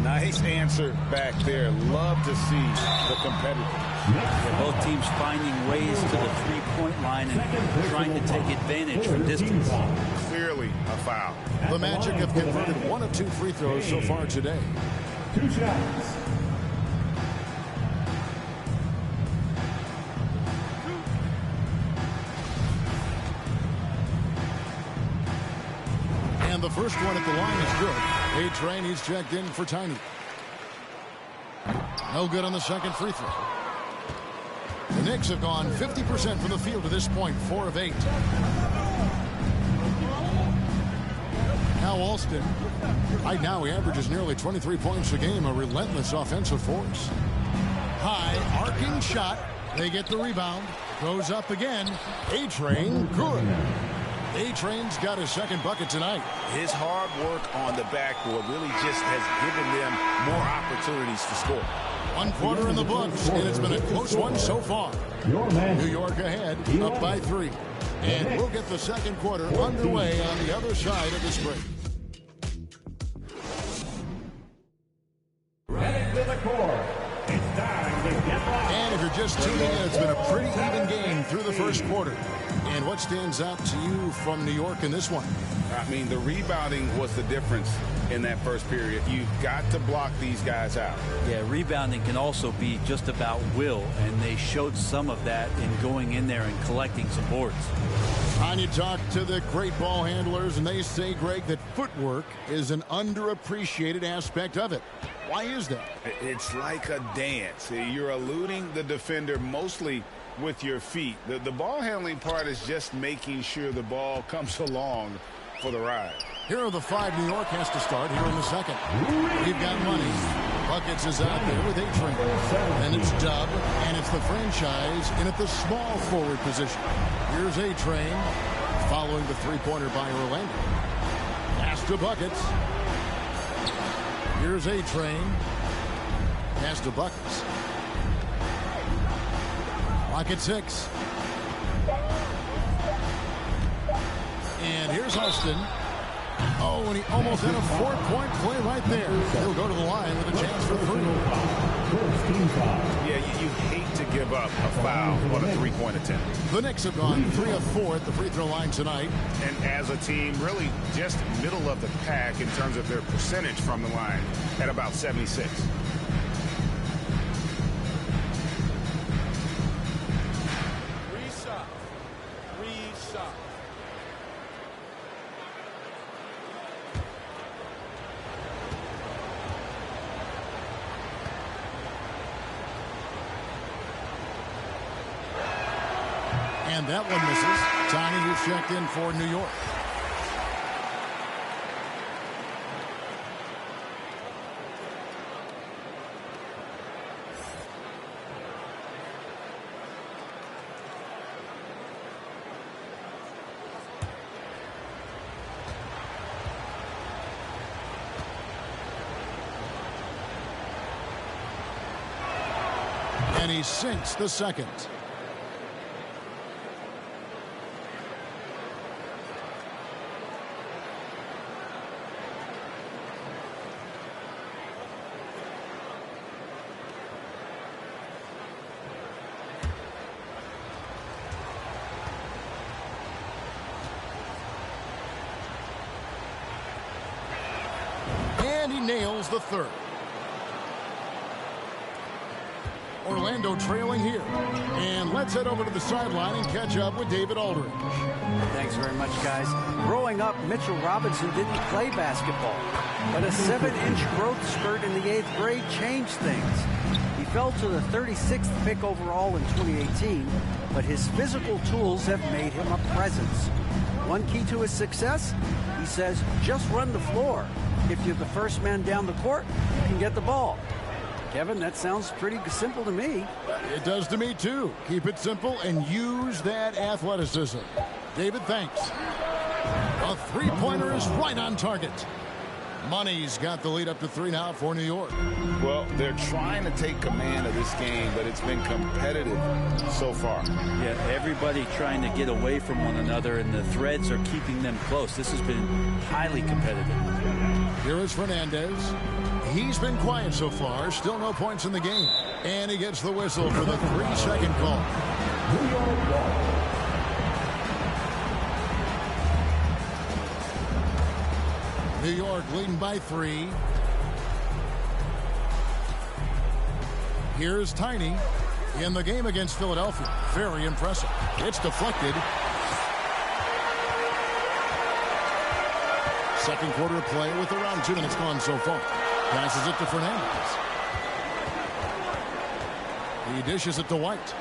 Nice answer back there. Love to see the competitors. Yeah, both teams finding ways to the three-point line and trying to take advantage from distance. Clearly a foul. The Magic have converted 1 of 2 free throws so far today. 2 shots. And the first one at the line is good. A-Train, he's checked in for Tiny. No good on the second free throw. The Knicks have gone 50% from the field to this point, 4 of 8. Now Alston. Right now he averages nearly 23 points a game, a relentless offensive force. High, arcing shot. They get the rebound. Goes up again. A-Train, good. A-Train's got his second bucket tonight. His hard work on the backboard really just has given them more opportunities to score. 1 quarter in the books, and it's been a close one so far. New York ahead, up by 3. And we'll get the second quarter underway on the other side of this break. And if you're just tuning in, it's been a pretty even game through the first quarter. And what what stands out to you from New York in this one? I mean, the rebounding was the difference in that first period. You've got to block these guys out. Yeah, rebounding can also be just about will, and they showed some of that in going in there and collecting some boards. And you talk to the great ball handlers, and they say, Greg, that footwork is an underappreciated aspect of it. Why is that? It's like a dance. You're eluding the defender mostly with your feet. The ball handling part is just making sure the ball comes along for the ride. Here are the 5 New York has to start here in the second. We've got Money. Buckets is out there with A-Train. And it's Dub, and it's the franchise in at the small forward position. Here's A-Train following the three-pointer by Orlando. Pass to Buckets. Here's A-Train. Pass to Buckets. Clock at 6. And here's Austin. Oh, and he almost had a 4-point play right there. He'll go to the line with a chance for 3. Yeah, you hate to give up a foul on a 3-point attempt. The Knicks have gone 3 of 4 at the free throw line tonight. And as a team, really just middle of the pack in terms of their percentage from the line at about 76. And that one misses. Tiny who's checked in for New York. And he sinks the second. And he nails the third. Orlando trailing here. And let's head over to the sideline and catch up with David Aldridge. Thanks very much, guys. Growing up, Mitchell Robinson didn't play basketball, but a 7-inch growth spurt in the 8th grade changed things. He fell to the 36th pick overall in 2018, but his physical tools have made him a presence. One key to his success, he says, just run the floor. If you're the first man down the court, you can get the ball. Kevin, that sounds pretty simple to me. It does to me, too. Keep it simple and use that athleticism. David, thanks. A three-pointer is right on target. Money's got the lead up to 3 now for New York. Well, they're trying to take command of this game, but it's been competitive so far. Yeah, everybody trying to get away from one another, and the threads are keeping them close. This has been highly competitive. Here is Fernandez. He's been quiet so far. Still no points in the game. And he gets the whistle for the 3-second call. New York leading by 3. Here's Tiny in the game against Philadelphia. Very impressive. It's deflected. Second quarter of play with around 2 minutes gone so far. Passes it to Fernandez. He dishes it to White.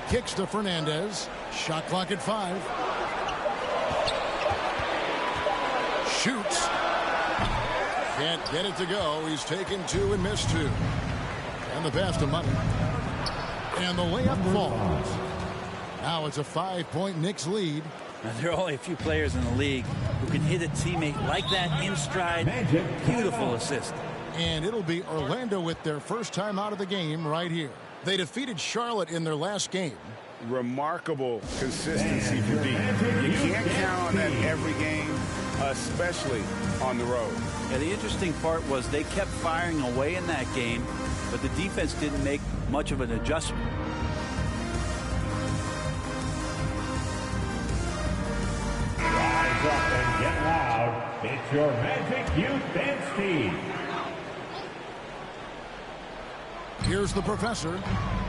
Kicks to Fernandez. Shot clock at 5. Shoots. Can't get it to go. He's taken 2 and missed 2. And the pass to Money. And the layup falls. Now it's a 5-point Knicks lead. Now, there are only a few players in the league who can hit a teammate like that in stride. Beautiful assist. And it'll be Orlando with their first time out of the game right here. They defeated Charlotte in their last game. Remarkable consistency for D. You can't count on that every game, especially on the road. Yeah, the interesting part was they kept firing away in that game, but the defense didn't make much of an adjustment. your Magic Youth and Speed. Here's the Professor.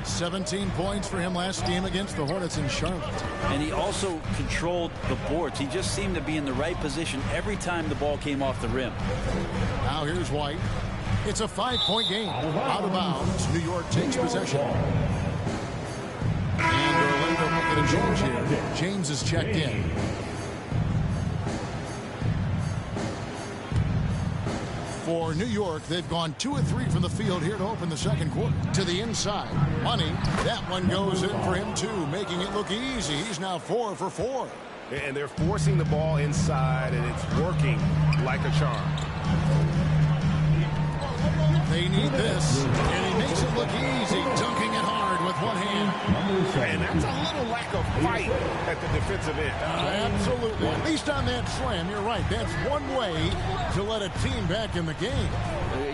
17 points for him last game against the Hornets in Charlotte. And he also controlled the boards. He just seemed to be in the right position every time the ball came off the rim. Now here's White. It's a 5-point game. Out of bounds. New York takes possession. And Orlando will get a change here. James is checked in. For New York, they've gone 2 of 3 from the field here to open the second quarter. To the inside. Money. That one goes in for him, too, making it look easy. He's now 4 for 4. And they're forcing the ball inside, and it's working like a charm. They need this, and he makes it look easy, dunking it hard with one hand. And that's a little lack of fight at the defensive end. Absolutely. At least on that slam, you're right. That's one way to let a team back in the game.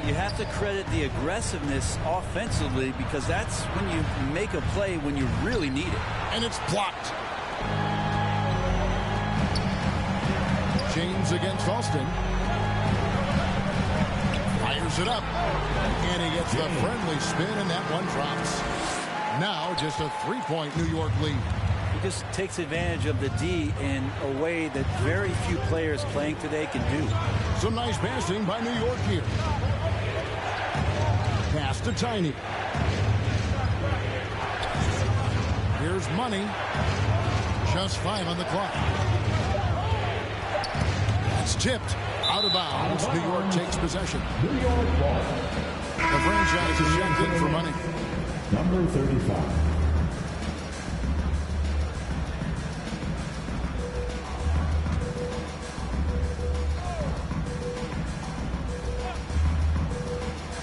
You have to credit the aggressiveness offensively because that's when you make a play when you really need it. And it's blocked. James against Alston. Fires it up. And he gets the friendly spin, and that one drops. Now just a 3-point New York lead. He just takes advantage of the D in a way that very few players playing today can do. Some nice passing by New York here. Pass to Tiny. Here's Money. Just 5 on the clock. It's tipped. Out of bounds. New York takes possession. The franchise is checked in for Money. Number 35.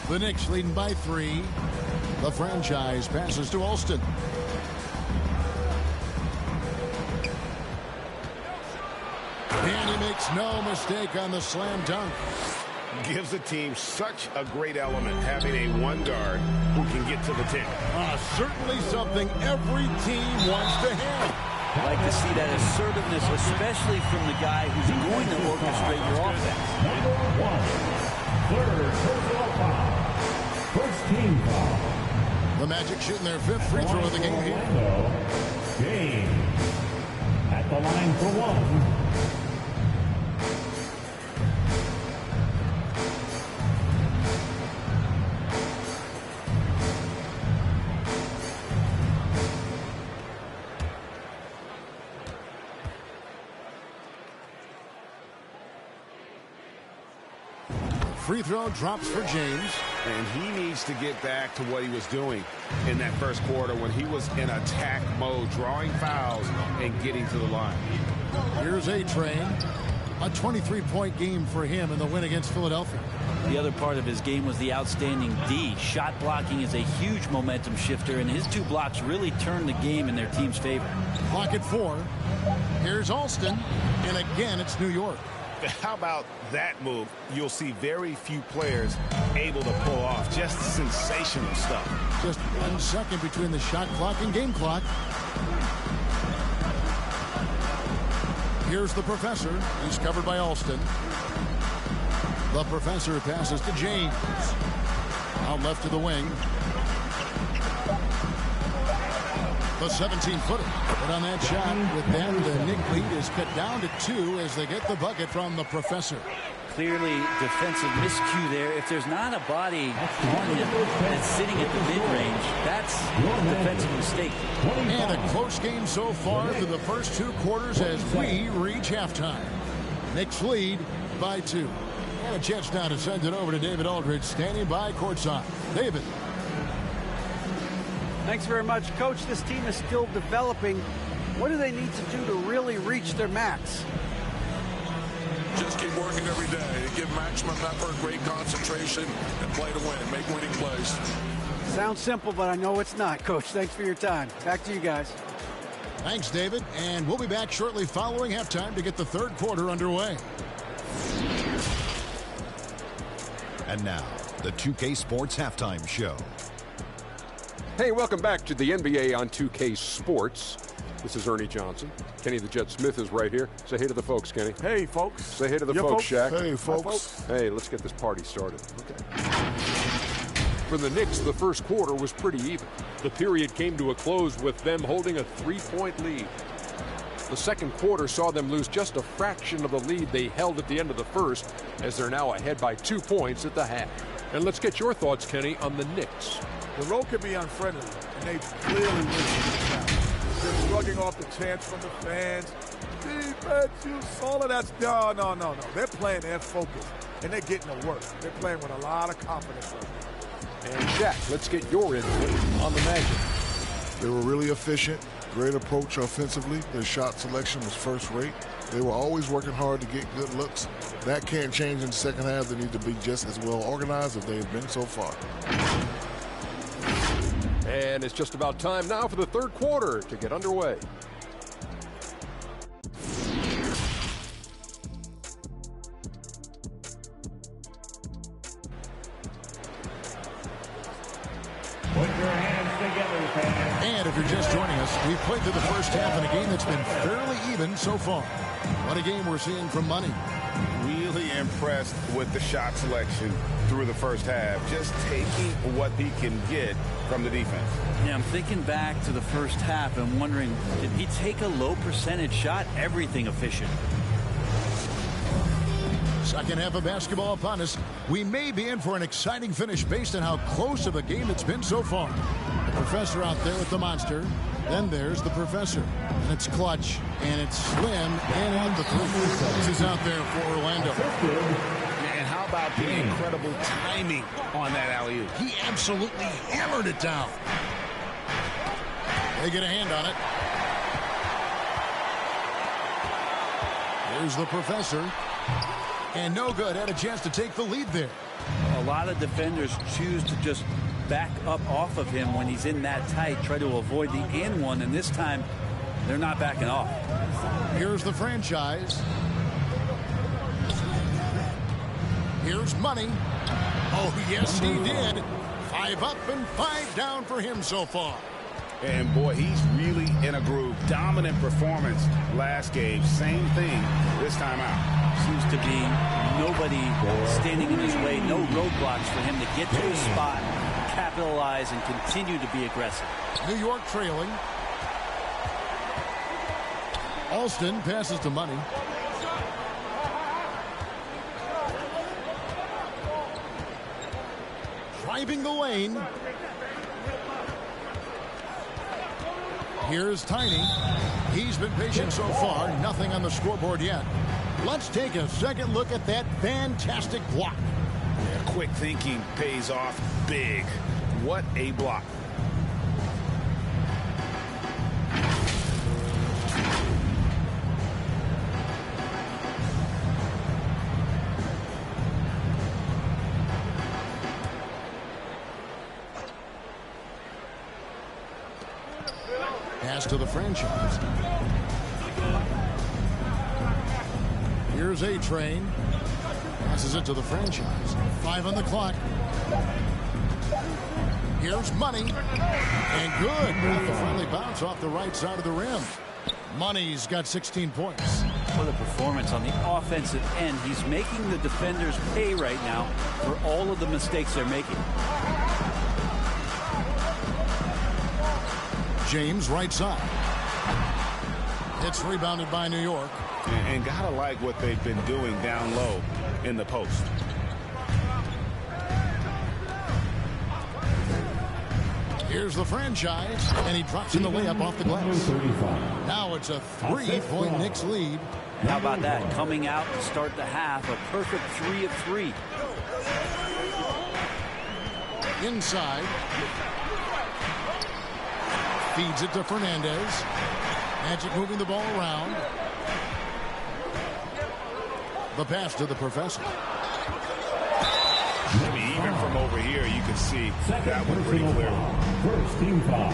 The Knicks leading by 3. The franchise passes to Alston. And he makes no mistake on the slam dunk. Gives the team such a great element, having a one guard who can get to the 10. Certainly something every team wants to have. I like to see that assertiveness, especially from the guy who's going to orchestrate your offense. Number 1. Third personal foul. First team foul. The Magic shooting their 5th free throw of the game here. James at the line for 1. Free throw drops for James. And he needs to get back to what he was doing in that first quarter when he was in attack mode, drawing fouls and getting to the line. Here's A-Train. A 23-point game for him in the win against Philadelphia. The other part of his game was the outstanding D. Shot blocking is a huge momentum shifter, and his 2 blocks really turned the game in their team's favor. Clock at 4. Here's Alston. And again, it's New York. How about that move? You'll see very few players able to pull off. Just sensational stuff. Just 1 second between the shot clock and game clock. Here's the Professor. He's covered by Alston. The Professor passes to James. Out left to the wing. The 17-footer. But on that shot, with that, the Knick lead is cut down to 2 as they get the bucket from the Professor. Clearly defensive miscue there. If there's not a body on him that's sitting at the mid-range, that's a defensive mistake. And a close game so far through the first 2 quarters as we reach halftime. Knicks lead by 2. And a chance now to send it over to David Aldridge, standing by courtside. David. Thanks very much, Coach. This team is still developing. What do they need to do to really reach their max? Just keep working every day. Give maximum effort, great concentration, and play to win. Make winning plays. Sounds simple, but I know it's not, Coach. Thanks for your time. Back to you guys. Thanks, David. And we'll be back shortly following halftime to get the third quarter underway. And now, the 2K Sports Halftime Show. Hey, welcome back to the NBA on 2K Sports. This is Ernie Johnson. Kenny the Jet Smith is right here. Say hey to the folks, Kenny. Hey, folks. Say hey to the folks, Shaq. Hey, folks. Hey, let's get this party started. Okay. For the Knicks, the first quarter was pretty even. The period came to a close with them holding a 3-point lead. The second quarter saw them lose just a fraction of the lead they held at the end of the first, as they're now ahead by 2 points at the half. And let's get your thoughts, Kenny, on the Knicks. The road can be unfriendly, and they clearly wasted it now. They're shrugging off the chants from the fans. Defense, you saw it. That's no. They're playing their focus, and they're getting to work. They're playing with a lot of confidence right now. And Shaq, let's get your input on the Magic. They were really efficient, great approach offensively. Their shot selection was first rate. They were always working hard to get good looks. That can't change in the second half. They need to be just as well organized as they've been so far. And it's just about time now for the third quarter to get underway. Put your hands together, fans. And if you're just joining us, we've played through the first half in a game that's been fairly even so far. What a game we're seeing from Money. Really impressed with the shot selection through the first half, just taking what he can get from the defense. Yeah, I'm thinking back to the first half and wondering, did he take a low percentage shot? Everything efficient. Second half of basketball upon us. We may be in for an exciting finish based on how close of a game it's been so far. The professor out there with the monster. Then there's the professor. And it's clutch. And it's slim. And on the three. This is out there for Orlando. And how about the incredible timing on that alley-oop? He absolutely hammered it down. They get a hand on it. Here's the professor. And no good. Had a chance to take the lead there. A lot of defenders choose to just back up off of him when he's in that tight, try to avoid the and one, and this time they're not backing off. Here's the franchise. Here's Money. Oh, yes, he did. 5 up and 5 down for him so far. And boy, he's really in a groove. Dominant performance last game. Same thing this time out. Seems to be nobody standing in his way, no roadblocks for him to get to his spot, capitalize, and continue to be aggressive. New York trailing. Alston passes to Money. Driving the lane. Here's Tiny. He's been patient so far. Nothing on the scoreboard yet. Let's take a second look at that fantastic block. Yeah, quick thinking pays off big. What a block. Pass to the franchise. Here's A-Train. Passes it to the franchise. 5 on the clock. Here's Money. And good. Got the friendly bounce off the right side of the rim. Money's got 16 points. What a performance on the offensive end. He's making the defenders pay right now for all of the mistakes they're making. James, right side. It's rebounded by New York. And gotta like what they've been doing down low in the post. Here's the franchise, and he drops in the layup off the glass. Now it's a 3-point Knicks lead. How about that? Coming out to start the half, a perfect 3 of 3. Inside. Feeds it to Fernandez. Magic moving the ball around. The pass to the professor. I mean, even from over here, you can see that one pretty clear. First team foul.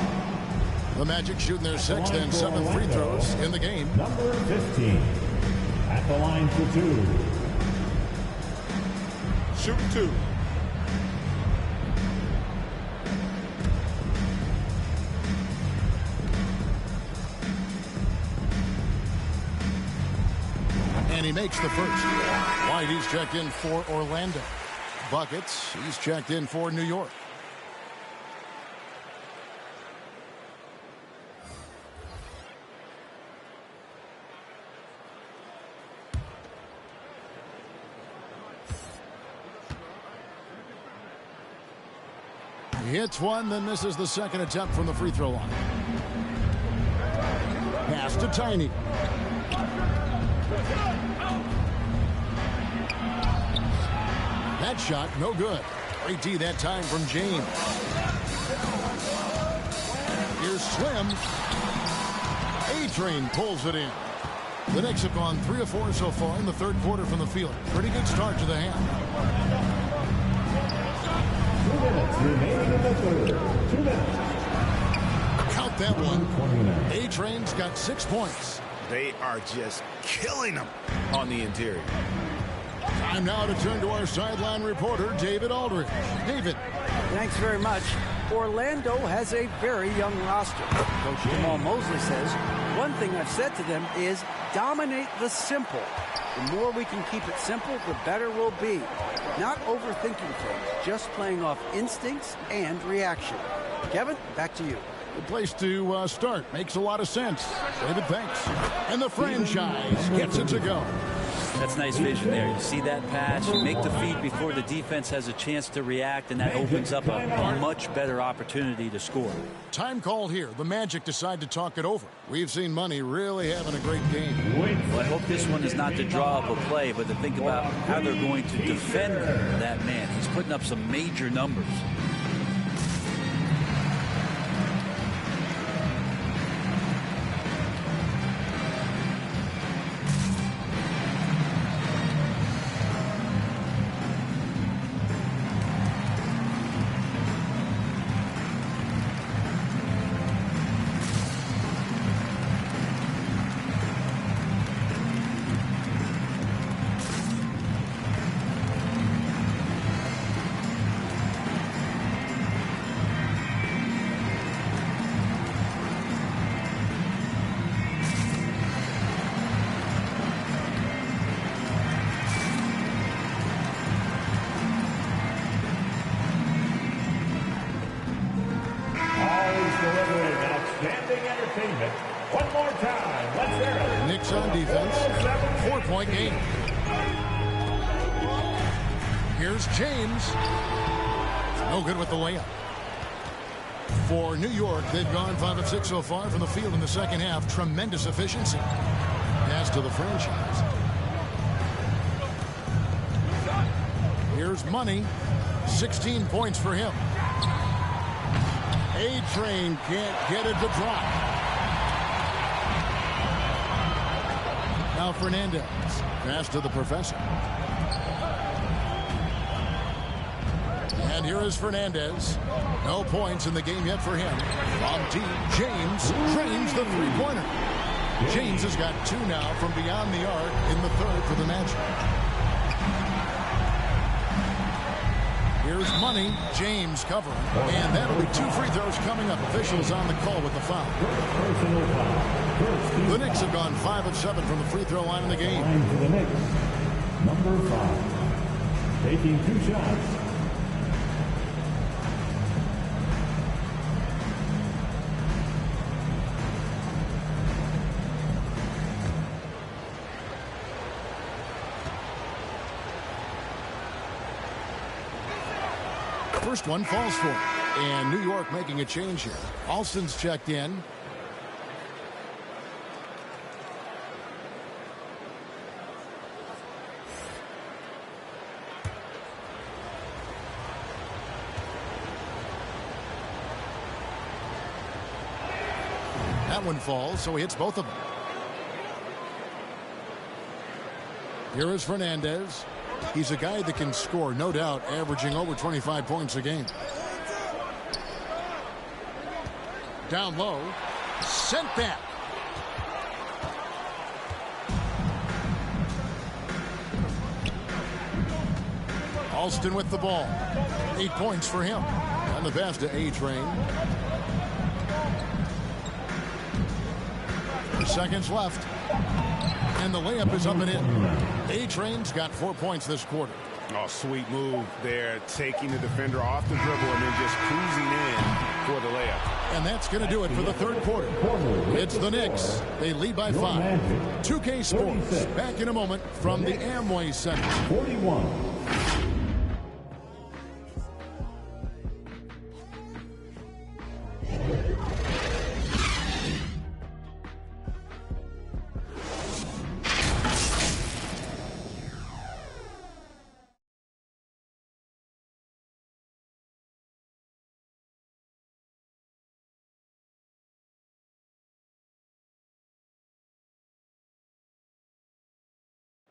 The Magic shooting their 6th and 7th free throws in the game. Number 15 at the line for 2. Shoot 2. And he makes the first. White, he's checked in for Orlando. Buckets, he's checked in for New York. He hits one, then misses the second attempt from the free throw line. Pass to Tiny. That shot, no good. Great D that time from James. Here's Slim. A-Train pulls it in. The Knicks have gone 3 of 4 so far in the third quarter from the field. Pretty good start to the half. 2 minutes remaining in the third. 2 minutes. Count that one. A-Train's got 6 points. They are just killing them on the interior. Time now to turn to our sideline reporter, David Aldridge. David. Thanks very much. Orlando has a very young roster. Coach Jamal Mosley says, one thing I've said to them is dominate the simple. The more we can keep it simple, the better we'll be. Not overthinking things, just playing off instincts and reaction. Kevin, back to you. Good place to start. Makes a lot of sense. David, thanks. And the franchise gets it to go. That's nice vision there. You see that pass, you make the feed before the defense has a chance to react, and that opens up a much better opportunity to score. Time called here. The Magic decide to talk it over. We've seen Money really having a great game. Well, I hope this one is not to draw up a play, but to think about how they're going to defend that man. He's putting up some major numbers. Knicks on defense. 4-point game. Here's James. No good with the layup. For New York, they've gone 5 of 6 so far from the field in the second half. Tremendous efficiency. Pass to the franchise. Here's Money. 16 points for him. A-Train can't get it to drop. Now Fernandez. Pass to the professor. And here is Fernandez. No points in the game yet for him. On deep, James drains the three-pointer. James has got 2 now from beyond the arc in the third for the Magic. Here's Money. James covering. And that'll be 2 free throws coming up. Officials on the call with the foul. The Knicks have gone 5 of 7 from the free throw line in the game. Line for the Knicks. Number 5. Taking 2 shots. First one falls for it. And New York making a change here. Alston's checked in. That one falls, so he hits both of them. Here is Fernandez. He's a guy that can score, no doubt, averaging over 25 points a game. Down low. Sent that. Alston with the ball. 8 points for him. And the pass to A-Train. Seconds left. And the layup is up and in. A-Train's got 4 points this quarter. Oh, sweet move there, taking the defender off the dribble and then just cruising in for the layup. And that's going to do it for the third quarter. It's the Knicks. They lead by 5. 2K Sports back in a moment from the Amway Center. 41.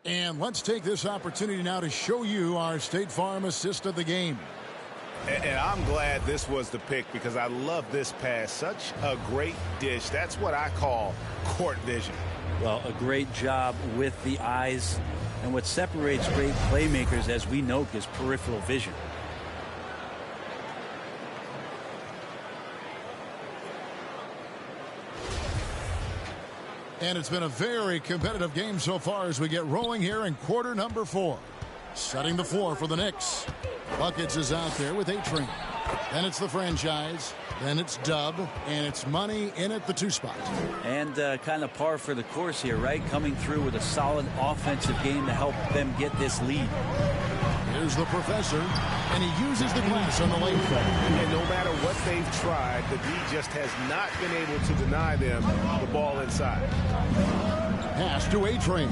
And let's take this opportunity now to show you our State Farm assist of the game. And I'm glad this was the pick because I love this pass. Such a great dish. That's what I call court vision. Well, a great job with the eyes. And what separates great playmakers, as we know, is peripheral vision. And it's been a very competitive game so far as we get rolling here in quarter number 4. Setting the floor for the Knicks. Buckets is out there with A-Train. Then it's the franchise. Then it's Dub. And it's Money in at the 2 spot. And kind of par for the course here, right? Coming through with a solid offensive game to help them get this lead. Here's the Professor. And he uses the glass on the lane. And no matter what they've tried, the D just has not been able to deny them the ball inside. Pass to A-Train.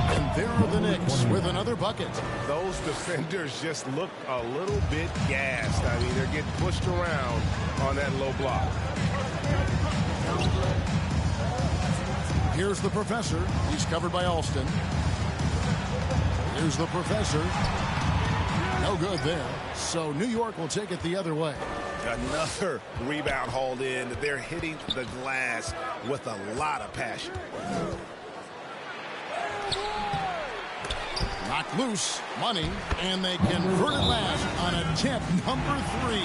And there are the Knicks with another bucket. Those defenders just look a little bit gassed. I mean, they're getting pushed around on that low block. Here's the Professor. He's covered by Alston. Here's the Professor. No good there. So New York will take it the other way. Another rebound hauled in. They're hitting the glass with a lot of passion. Knocked loose. Money. And they convert it last on attempt number 3.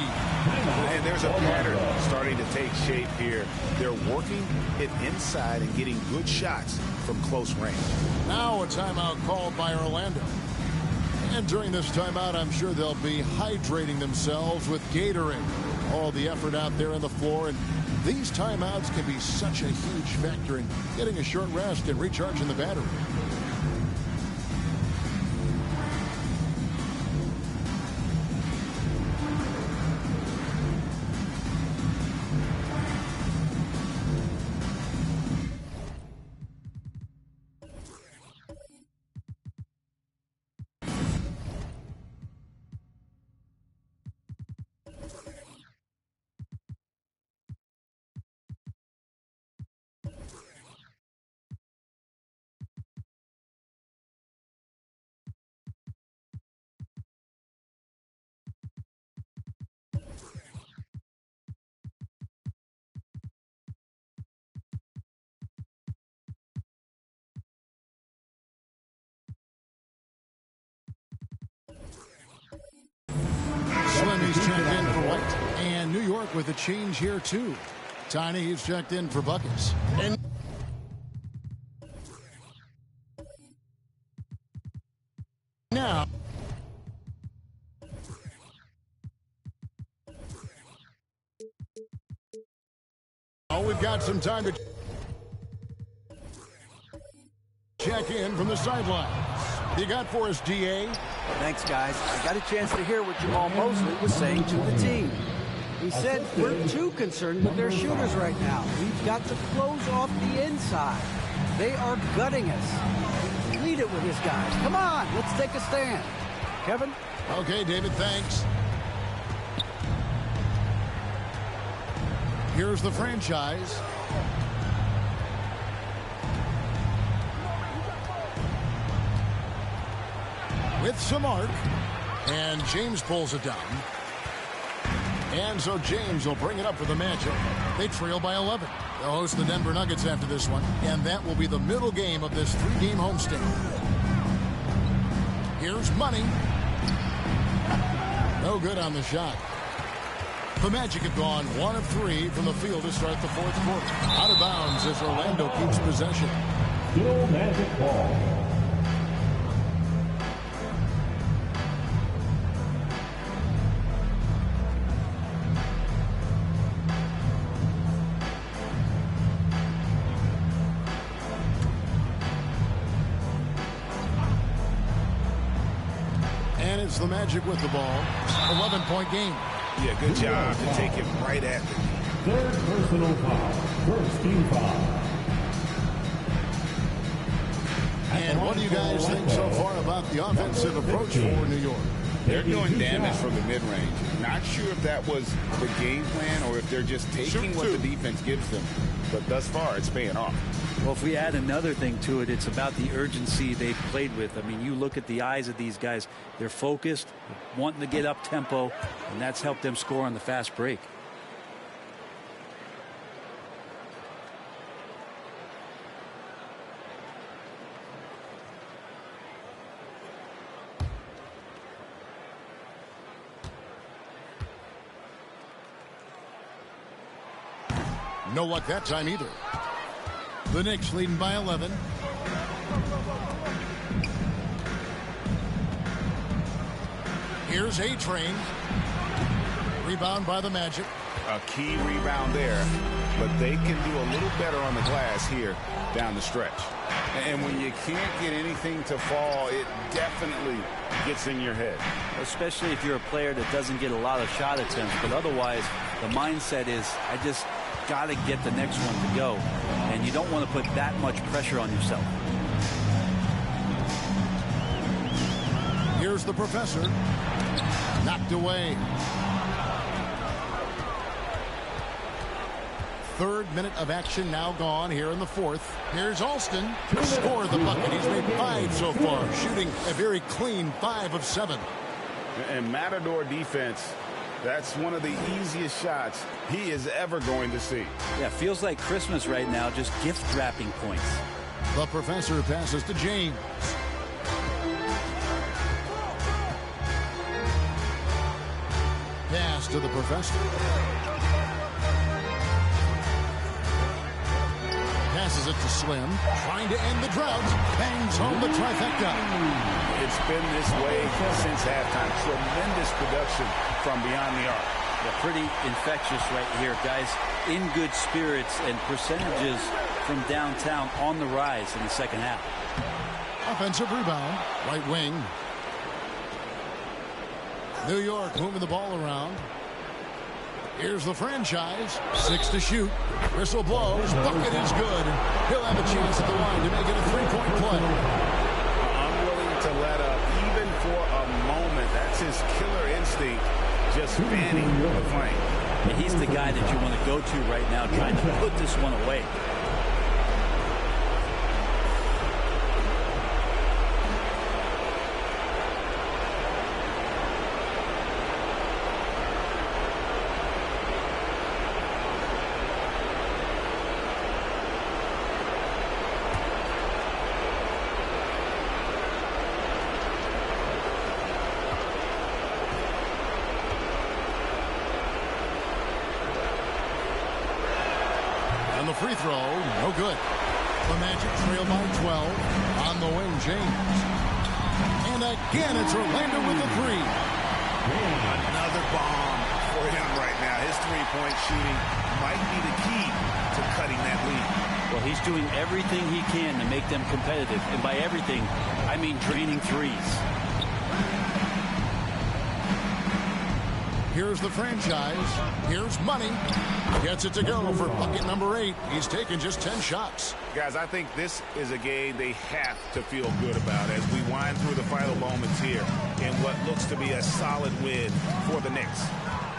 And there's a pattern starting to take shape here. They're working it inside and getting good shots from close range. Now a timeout called by Orlando. And during this timeout, I'm sure they'll be hydrating themselves with Gatorade. All the effort out there on the floor. And these timeouts can be such a huge factor in getting a short rest and recharging the battery. Slimy's checked in for White. And New York with a change here, too. Tiny, he's checked in for Buckets. And now, we've got some time to check in from the sidelines. You got for us, DA? Thanks, guys. I got a chance to hear what Jamal Mosley was saying to the team. He said, we're too concerned with their shooters right now. We've got to close off the inside. They are gutting us. Lead it with his guys. Come on, let's take a stand. Kevin? Okay, David, thanks. Here's the franchise. With some arc. And James pulls it down. And so James will bring it up for the Magic. They trail by 11. They'll host the Denver Nuggets after this one. And that will be the middle game of this 3-game homestand. Here's Money. No good on the shot. The Magic have gone 1 of 3 from the field to start the fourth quarter. Out of bounds as Orlando keeps possession. Still Magic ball. And it's the Magic with the ball. 11-point game. Yeah, good job to take it right at the knee. Third personal foul. First team foul. And what do you guys think so far about the offensive approach for New York? They're doing damage from the mid-range. Not sure if that was the game plan or if they're just taking what the defense gives them. But thus far, it's paying off. Well, if we add another thing to it, it's about the urgency they've played with. I mean, you look at the eyes of these guys. They're focused, wanting to get up tempo, and that's helped them score on the fast break. No luck that time either. The Knicks leading by 11. Here's A-Train. Rebound by the Magic. A key rebound there, but they can do a little better on the glass here down the stretch. And when you can't get anything to fall, it definitely gets in your head. Especially if you're a player that doesn't get a lot of shot attempts, but otherwise the mindset is, I just got to get the next one to go, and you don't want to put that much pressure on yourself. Here's the Professor. Knocked away. Third minute of action now gone here in the fourth. Here's Alston to score the bucket. He's made 5 so far, shooting a very clean 5 of 7. And Matador defense, that's one of the easiest shots he is ever going to see. Yeah, feels like Christmas right now, just gift wrapping points. The Professor passes to James. Pass to the Professor. Passes it to Slim, trying to end the drought. Bangs home the trifecta. It's been this way since halftime. Tremendous production from beyond the arc. Yeah, pretty infectious right here, guys. In good spirits and percentages from downtown on the rise in the second half. Offensive rebound, right wing. New York moving the ball around. Here's the franchise. 6 to shoot. Whistle blows. Bucket is good. He'll have a chance at the line to make it a 3-point play. Unwilling to let up even for a moment. That's his killer instinct. Just fanning the flame. And he's the guy that you want to go to right now, trying to put this one away. Free throw, no good. The Magic trail by 12. On the wing, James. And again, it's Orlando with the 3. Another bomb for him right now. His three-point shooting might be the key to cutting that lead. Well, he's doing everything he can to make them competitive. And by everything, I mean draining threes. Here's the franchise. Here's money. Gets it to go for bucket number 8. He's taken just 10 shots. Guys, I think this is a game they have to feel good about as we wind through the final moments here in what looks to be a solid win for the Knicks.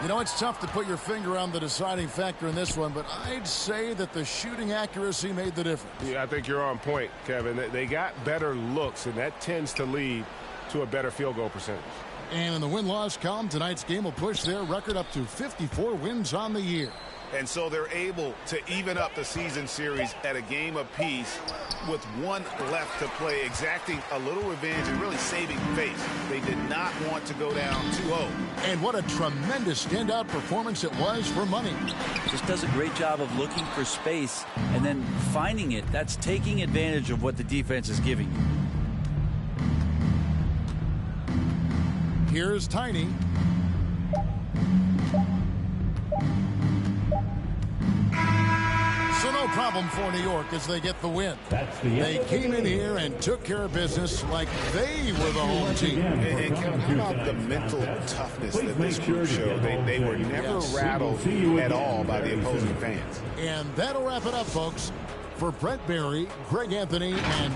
You know, it's tough to put your finger on the deciding factor in this one, but I'd say that the shooting accuracy made the difference. Yeah, I think you're on point, Kevin. They got better looks, and that tends to lead to a better field goal percentage. And in the win-loss column, tonight's game will push their record up to 54 wins on the year. And so they're able to even up the season series at a game apiece with one left to play, exacting a little revenge and really saving face. They did not want to go down 2-0. And what a tremendous standout performance it was for Money. Just does a great job of looking for space and then finding it. That's taking advantage of what the defense is giving you. Here's Tiny. So no problem for New York as they get the win. They came in here and took care of business like they were the home team. And Kevin, how about the mental toughness that this group showed? They were never rattled at all by the opposing fans. And that'll wrap it up, folks. For Brent Barry, Greg Anthony, and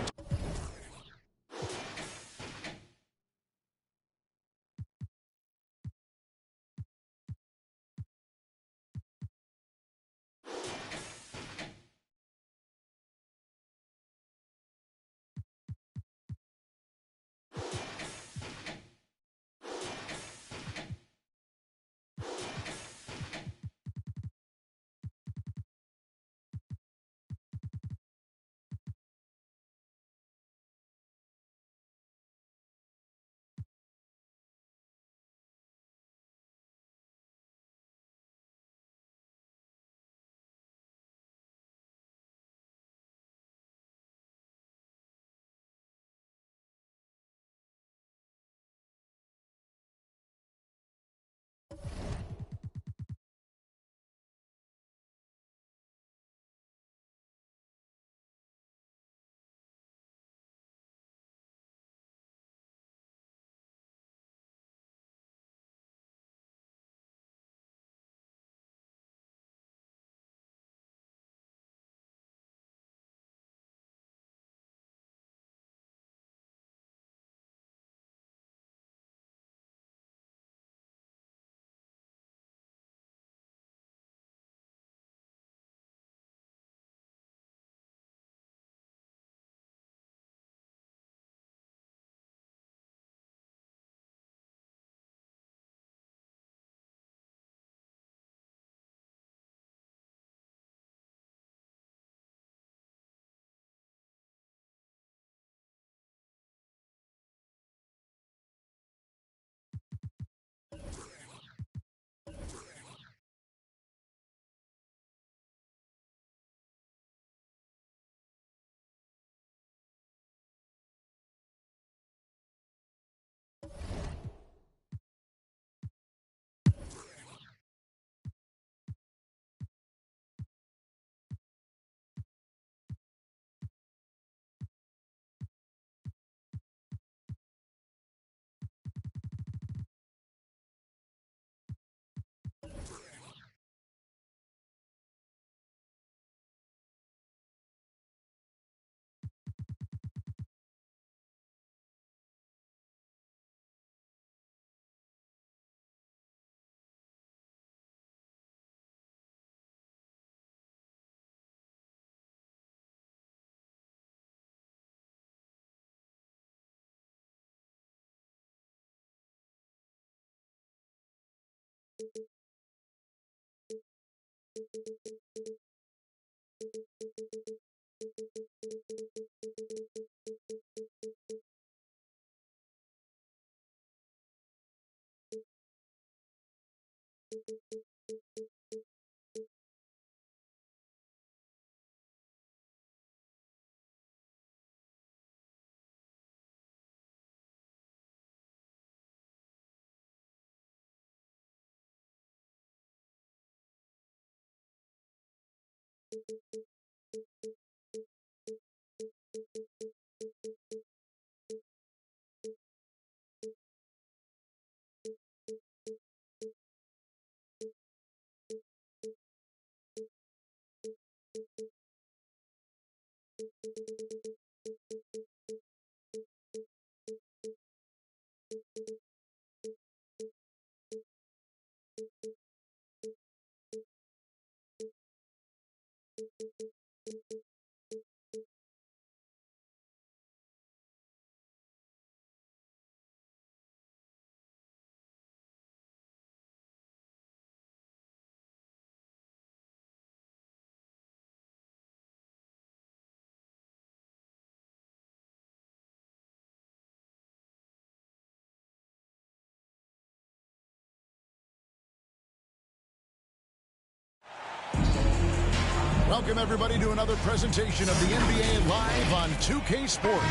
Welcome, everybody, to another presentation of the NBA Live on 2K Sports.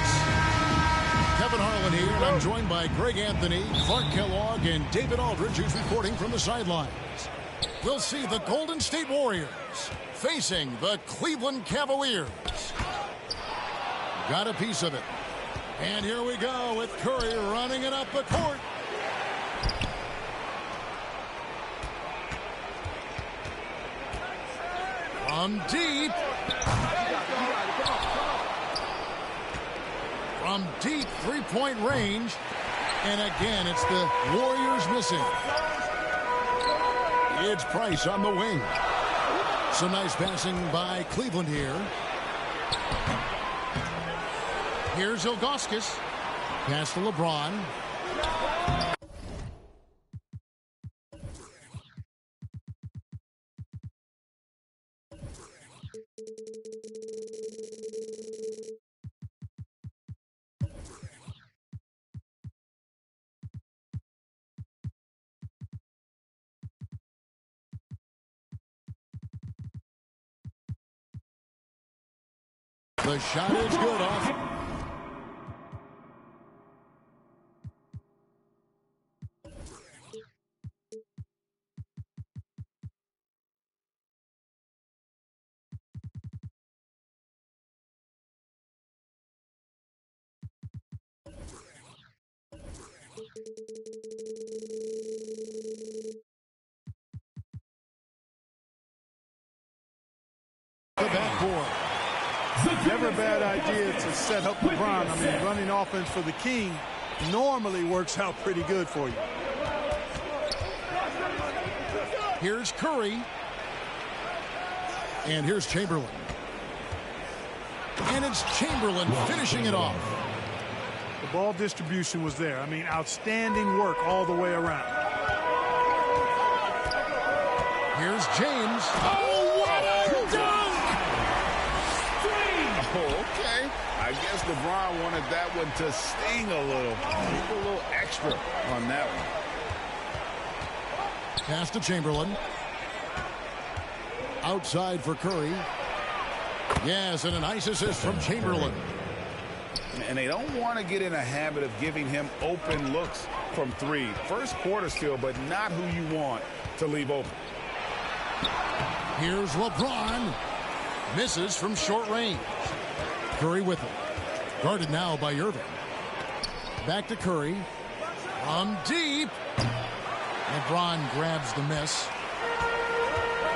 Kevin Harlan here, and I'm joined by Greg Anthony, Clark Kellogg, and David Aldridge, who's reporting from the sidelines. We'll see the Golden State Warriors facing the Cleveland Cavaliers. Got a piece of it. And here we go with Curry running it up the court. From deep. From deep three-point range. And again, it's the Warriors missing. It's Price on the wing. Some nice passing by Cleveland here. Here's Ilgauskas. Pass to LeBron. The shot is good off. The backboard. Never a bad idea to set up LeBron. I mean, running offense for the King normally works out pretty good for you. Here's Curry. And here's Chamberlain. And it's Chamberlain finishing it off. The ball distribution was there. I mean, outstanding work all the way around. Here's James. Oh, what a dunk! Oh, okay. I guess LeBron wanted that one to sting a little extra on that one. Pass to Chamberlain. Outside for Curry. Yes, and a nice assist from Chamberlain. And they don't want to get in a habit of giving him open looks from three. First quarter still, but not who you want to leave open. Here's LeBron. Misses from short range. Curry with it. Guarded now by Irving. Back to Curry. From deep. LeBron grabs the miss.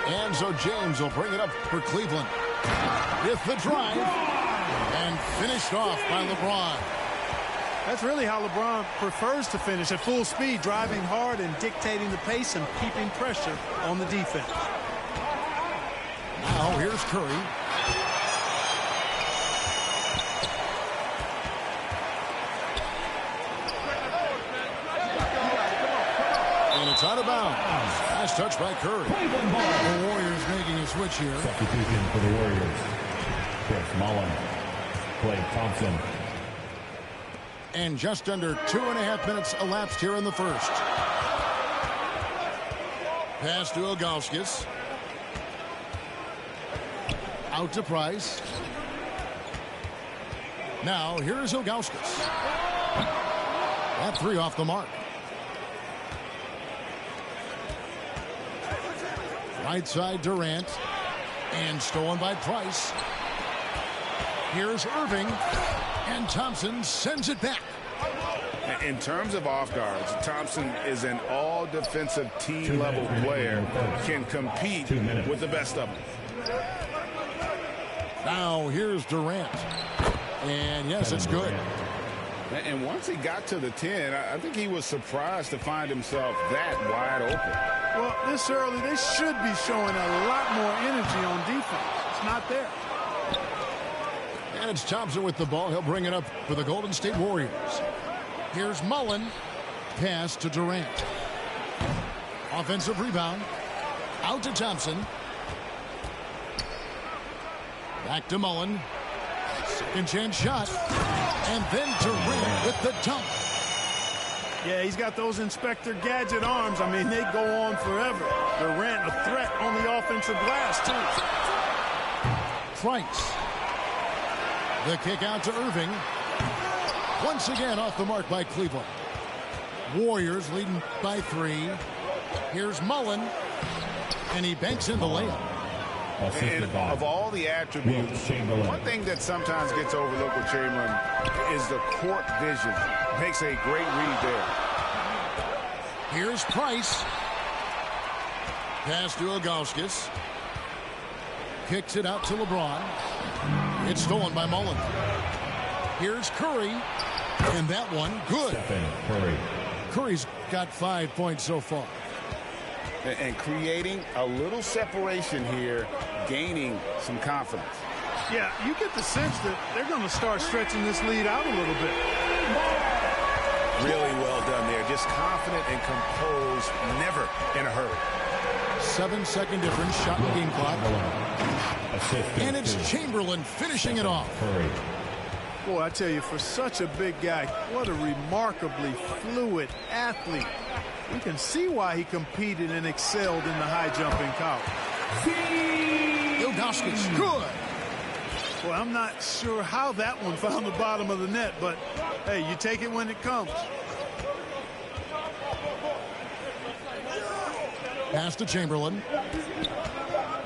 And so James will bring it up for Cleveland. With the drive. And finished off by LeBron. That's really how LeBron prefers to finish, at full speed, driving hard and dictating the pace and keeping pressure on the defense. Now here's Curry. And it's out of bounds. Last touch by Curry. The Warriors making a switch here. Substitution for the Warriors. Chris Mullen. Klay Thompson. And just under 2.5 minutes elapsed here in the first. Pass to Ilgauskas. Out to Price. Now here's Ilgauskas. That three off the mark. Right side Durant. And stolen by Price. Here's Irving. And Thompson sends it back. In terms of off guards, Thompson is an all-defensive team-level player, can compete with the best of them. Now here's Durant. And yes, it's good. And once he got to the 10, I think he was surprised to find himself that wide open. Well, this early, they should be showing a lot more energy on defense. It's not there. And it's Thompson with the ball. He'll bring it up for the Golden State Warriors. Here's Mullen. Pass to Durant. Offensive rebound. Out to Thompson. Back to Mullen. Second chance shot. And then Durant with the dunk. Yeah, he's got those Inspector Gadget arms. I mean, they go on forever. Durant, a threat on the offensive glass, too. Price. The kick out to Irving. Once again off the mark by Cleveland. Warriors leading by 3. Here's Mullen. And he banks in the layup. And of all the attributes, one thing that sometimes gets overlooked with Chamberlain is the court vision. Makes a great read there. Here's Price. Pass to Ilgauskas. Kicks it out to LeBron. It's stolen by Mullen. Here's Curry. And that one, good. Curry's got 5 points so far. And creating a little separation here, gaining some confidence. Yeah, you get the sense that they're going to start stretching this lead out a little bit. Really well done there. Just confident and composed, never in a hurry. 7-second difference, shot and game clock. And it's Chamberlain finishing it off. Boy, I tell you, for such a big guy, what a remarkably fluid athlete. You can see why he competed and excelled in the high jump in college. Ilgauskas, good. Well, I'm not sure how that one found the bottom of the net, but hey, you take it when it comes. Pass to Chamberlain.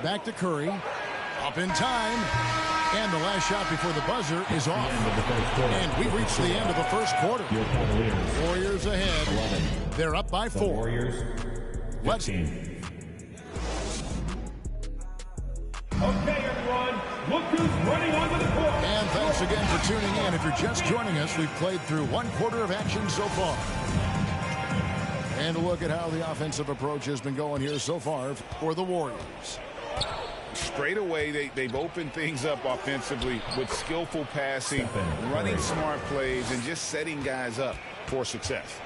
Back to Curry. Up in time. And the last shot before the buzzer is off. And we reach the end of the first quarter. Warriors ahead. They're up by 4. Warriors, 15. Okay, everyone. Look who's running onto the court. And thanks again for tuning in. If you're just joining us, we've played through 1 quarter of action so far. And a look at how the offensive approach has been going here so far for the Warriors. Straight away, they've opened things up offensively with skillful passing, running smart plays, and just setting guys up for success.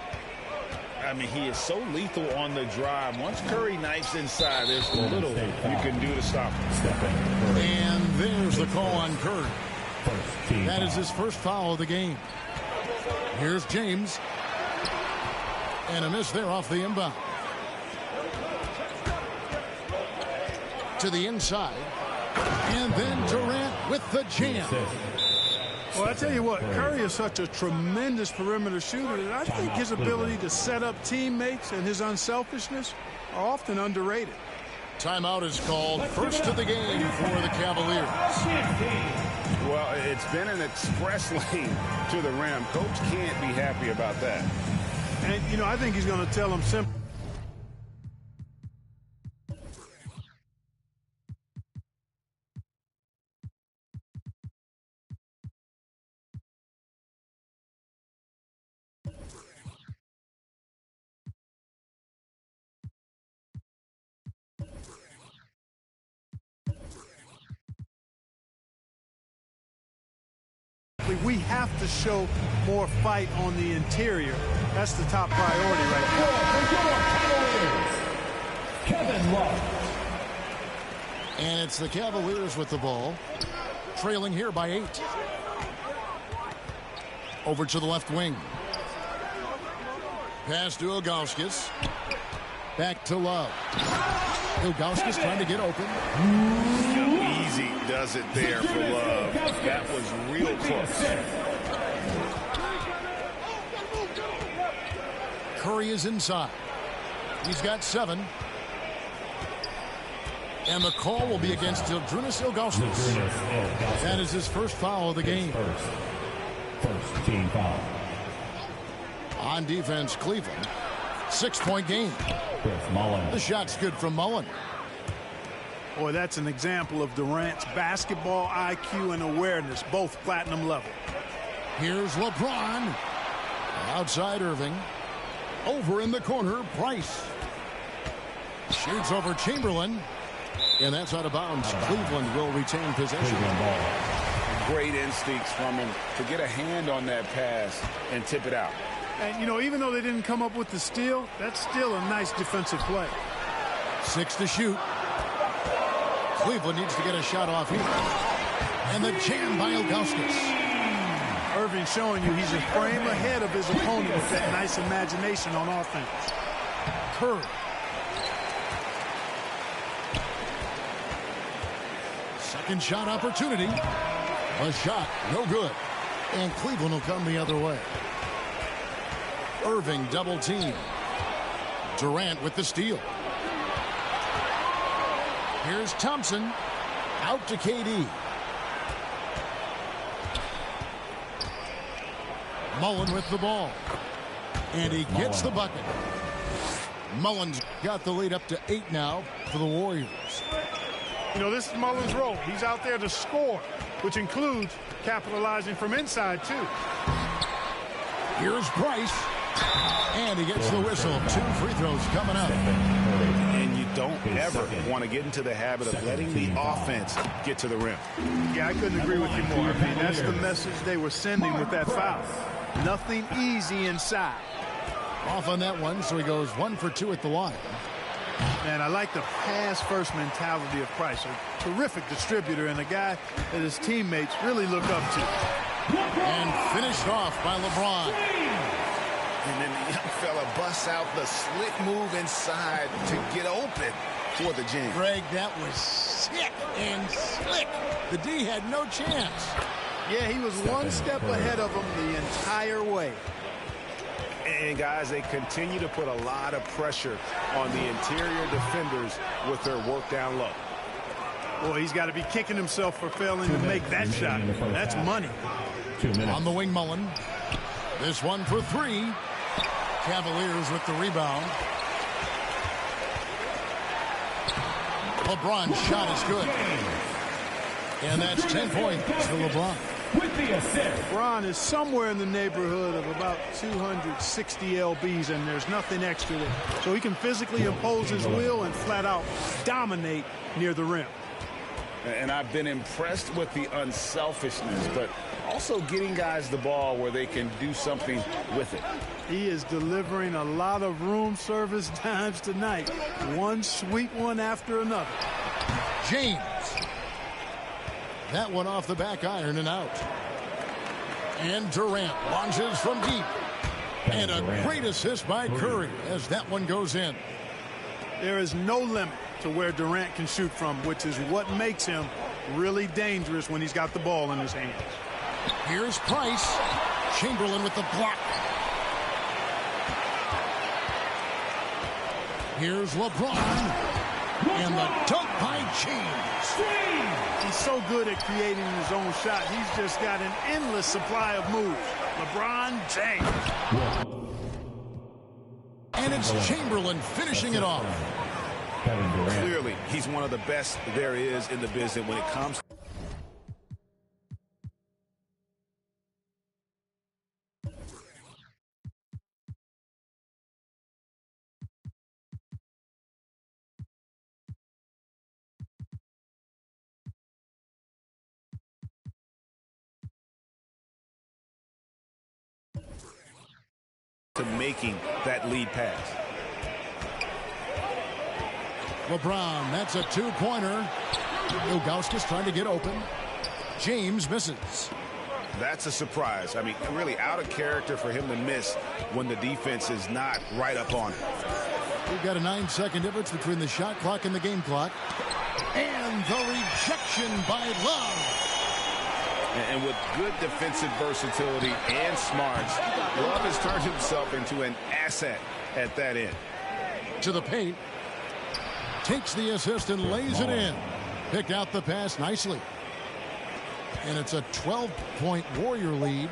I mean, he is so lethal on the drive. Once Curry knifes inside, there's little you can do to stop him. And there's the call on Curry. That is his first foul of the game. Here's James. And a miss there off the inbound. To the inside. And then Durant with the jam. Well, I tell you what, Curry is such a tremendous perimeter shooter that I think his ability to set up teammates and his unselfishness are often underrated. Timeout is called. First of the game for the Cavaliers. Well, it's been an express lane to the rim. Coach can't be happy about that. And, you know, I think he's going to tell him simply. We have to show more fight on the interior. That's the top priority right now. Kevin Love. And it's the Cavaliers with the ball. Trailing here by 8. Over to the left wing. Pass to Ilgauskas. Back to Love. Ilgauskas trying to get open. Easy does it there for Love. That was real close. Curry is inside. He's got 7. And the call will be against Zydrunas Ilgauskas. That is his first foul of the game. First team foul. On defense, Cleveland. 6-point game. The shot's good from Mullen. Boy, that's an example of Durant's basketball IQ and awareness, both platinum level. Here's LeBron. Outside Irving. Over in the corner, Price. Shoots over Chamberlain. And that's out of bounds. Cleveland will retain possession. Great instincts from him to get a hand on that pass and tip it out. And, you know, even though they didn't come up with the steal, that's still a nice defensive play. 6 to shoot. Cleveland needs to get a shot off here. And the jam by Ilgauskas. Irving showing you he's a frame ahead of his opponent with that nice imagination on offense. Curry. Second shot opportunity. A shot, no good. And Cleveland will come the other way. Irving double team. Durant with the steal. Here's Thompson. Out to KD. Mullen with the ball. And he gets the bucket. Mullen's got the lead up to 8 now for the Warriors. You know, this is Mullen's role. He's out there to score, which includes capitalizing from inside, too. Here's Price. And he gets the whistle. 2 free throws coming up. And you don't ever want to get into the habit of letting the offense get to the rim. Yeah, I couldn't agree with you more. I mean, that's the message they were sending with that foul. Nothing easy inside. Off on that one, so he goes 1 for 2 at the line. Man, I like the pass-first mentality of Price. A terrific distributor and a guy that his teammates really look up to. And finished off by LeBron. And then the young fella busts out the slick move inside to get open for the jam. Greg, that was sick and slick. The D had no chance. Yeah, he was one step ahead of him the entire way. And, guys, they continue to put a lot of pressure on the interior defenders with their work down low. Boy, he's got to be kicking himself for failing to make that shot. That's money. On the wing, Mullen. This one for 3. Cavaliers with the rebound. LeBron's shot is good. And that's 10 points for LeBron. With the assist. LeBron is somewhere in the neighborhood of about 260 lbs, and there's nothing extra there. So he can physically impose his will and flat out dominate near the rim. And I've been impressed with the unselfishness, but also getting guys the ball where they can do something with it. He is delivering a lot of room service dimes tonight. One sweet one after another. James. That one off the back iron and out. And Durant launches from deep. And a great assist by Curry as that one goes in. There is no limit to where Durant can shoot from, which is what makes him really dangerous when he's got the ball in his hands. Here's Price. Chamberlain with the block. Here's LeBron. And the dunk by James. He's so good at creating his own shot. He's just got an endless supply of moves. LeBron James. And it's Chamberlain finishing it off. Clearly, he's one of the best there is in the business when it comes. To making that lead pass. LeBron, that's a 2-pointer. Ilgauskas trying to get open. James misses. That's a surprise. I mean, really out of character for him to miss when the defense is not right up on him. We've got a 9-second difference between the shot clock and the game clock. And the rejection by Love. And with good defensive versatility and smarts, Love has turned himself into an asset at that end. To the paint. Takes the assist and lays it in. Picked out the pass nicely. And it's a 12-point Warrior lead.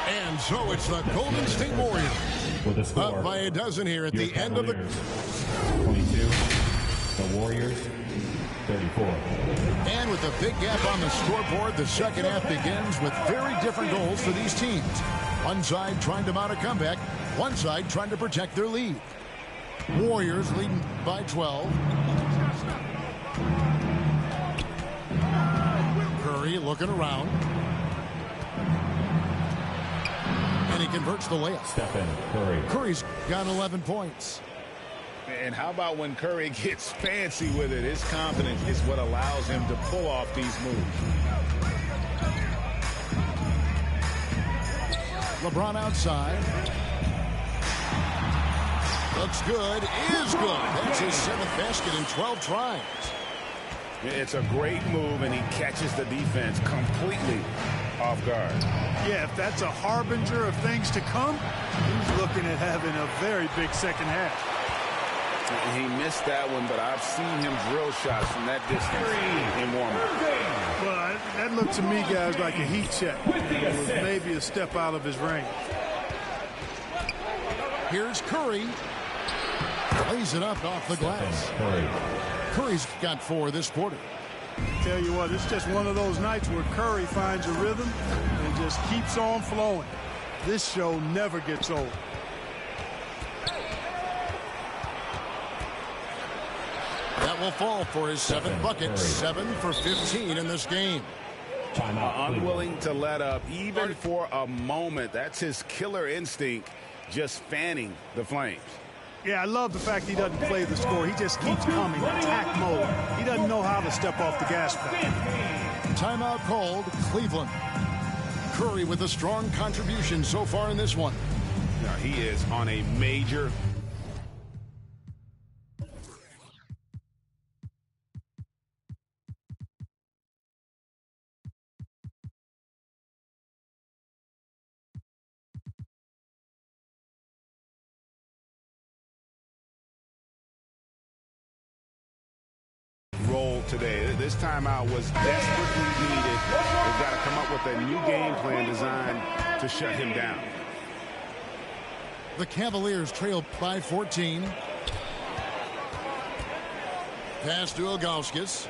And so it's the Golden State Warriors. Up by a dozen here at the end of the... 22. The Warriors, 34. And with a big gap on the scoreboard, the second half begins with very different goals for these teams. One side trying to mount a comeback, one side trying to protect their lead. Warriors leading by 12. Curry looking around. And he converts the layup. Stephen Curry. Curry's got 11 points. And how about when Curry gets fancy with it? His confidence is what allows him to pull off these moves. LeBron outside. Looks good, is good. That's his 7th basket in 12 tries. It's a great move, and he catches the defense completely off guard. Yeah, if that's a harbinger of things to come, he's looking at having a very big second half. He missed that one, but I've seen him drill shots from that distance in warm-up. Well, that looked to me, guys, like a heat check. It was maybe a step out of his range. Here's Curry. Lays it up off the glass. Curry's got 4 this quarter. Tell you what, it's just one of those nights where Curry finds a rhythm and just keeps on flowing. This show never gets old. That will fall for his 7th bucket. 7 for 15 in this game. Unwilling to let up even for a moment. That's his killer instinct, just fanning the flames. Yeah, I love the fact he doesn't play the score. He just keeps coming, attack mode. He doesn't know how to step off the gas pedal. Timeout called, Cleveland. Curry with a strong contribution so far in this one. Now he is on a major role today. This timeout was desperately needed. They've got to come up with a new game plan designed to shut him down. The Cavaliers trail by 14. Pass to Ilgauskas.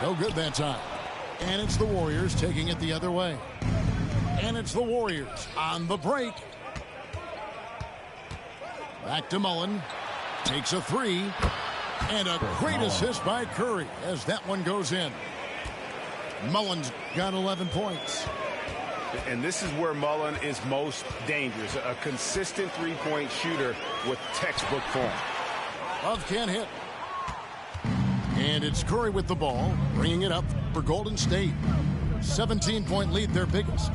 No good that time. And it's the Warriors taking it the other way. And it's the Warriors on the break. Back to Mullen. Takes a 3. And a great assist by Curry as that one goes in. Mullen's got 11 points. And this is where Mullen is most dangerous. A consistent three-point shooter with textbook form. Love can't hit. And it's Curry with the ball, bringing it up for Golden State. 17-point lead, their biggest.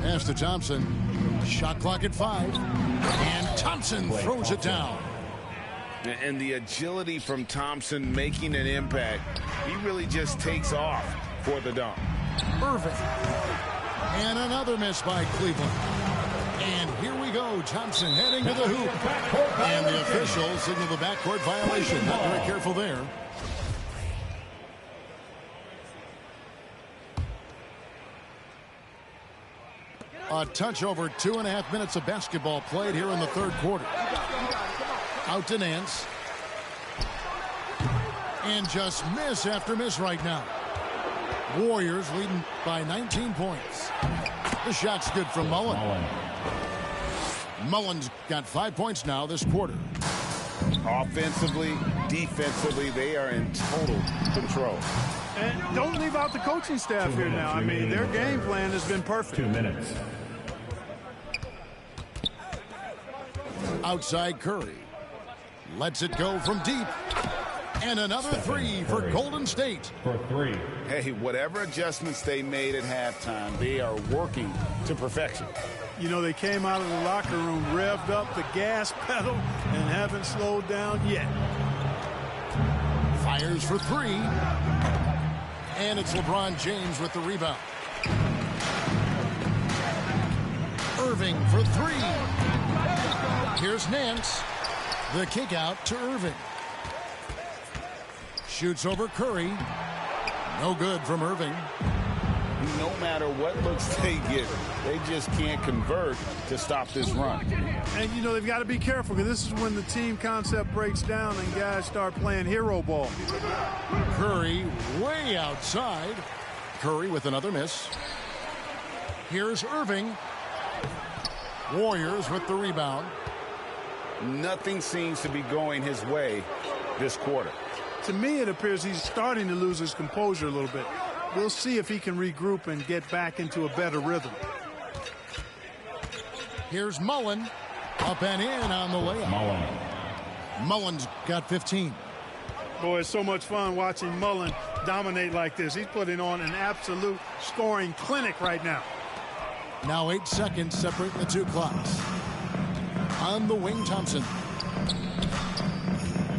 Pass to Thompson. Shot clock at 5. And Thompson throws it down. And the agility from Thompson making an impact. He really just takes off for the dunk. Irving. And another miss by Cleveland. And here we go. Thompson heading to the hoop. And the officials signal the backcourt violation. Not very careful there. A touch over 2.5 minutes of basketball played here in the third quarter. Out to Nance. And just miss after miss right now. Warriors leading by 19 points. The shot's good from Mullen. Mullen's got 5 points now this quarter. Offensively, defensively, they are in total control. And don't leave out the coaching staff here now. I mean, their game plan has been perfect. 2 minutes. Outside Curry. Lets it go from deep. And another 3 for Golden State. For 3. Hey, whatever adjustments they made at halftime, they are working to perfection. You know, they came out of the locker room, revved up the gas pedal, and haven't slowed down yet. Fires for 3. And it's LeBron James with the rebound. Irving for 3. Here's Nance. The kick out to Irving. Shoots over Curry. No good from Irving. No matter what looks they get, they just can't convert to stop this run. And, you know, they've got to be careful because this is when the team concept breaks down and guys start playing hero ball. Curry way outside. Curry with another miss. Here's Irving. Warriors with the rebound. Nothing seems to be going his way this quarter. To me, it appears he's starting to lose his composure a little bit. We'll see if he can regroup and get back into a better rhythm. Here's Mullen. Up and in on the layup. Mullen's got 15. Boy, it's so much fun watching Mullen dominate like this. He's putting on an absolute scoring clinic right now. Now 8 seconds separating the two clocks. On the wing, Thompson.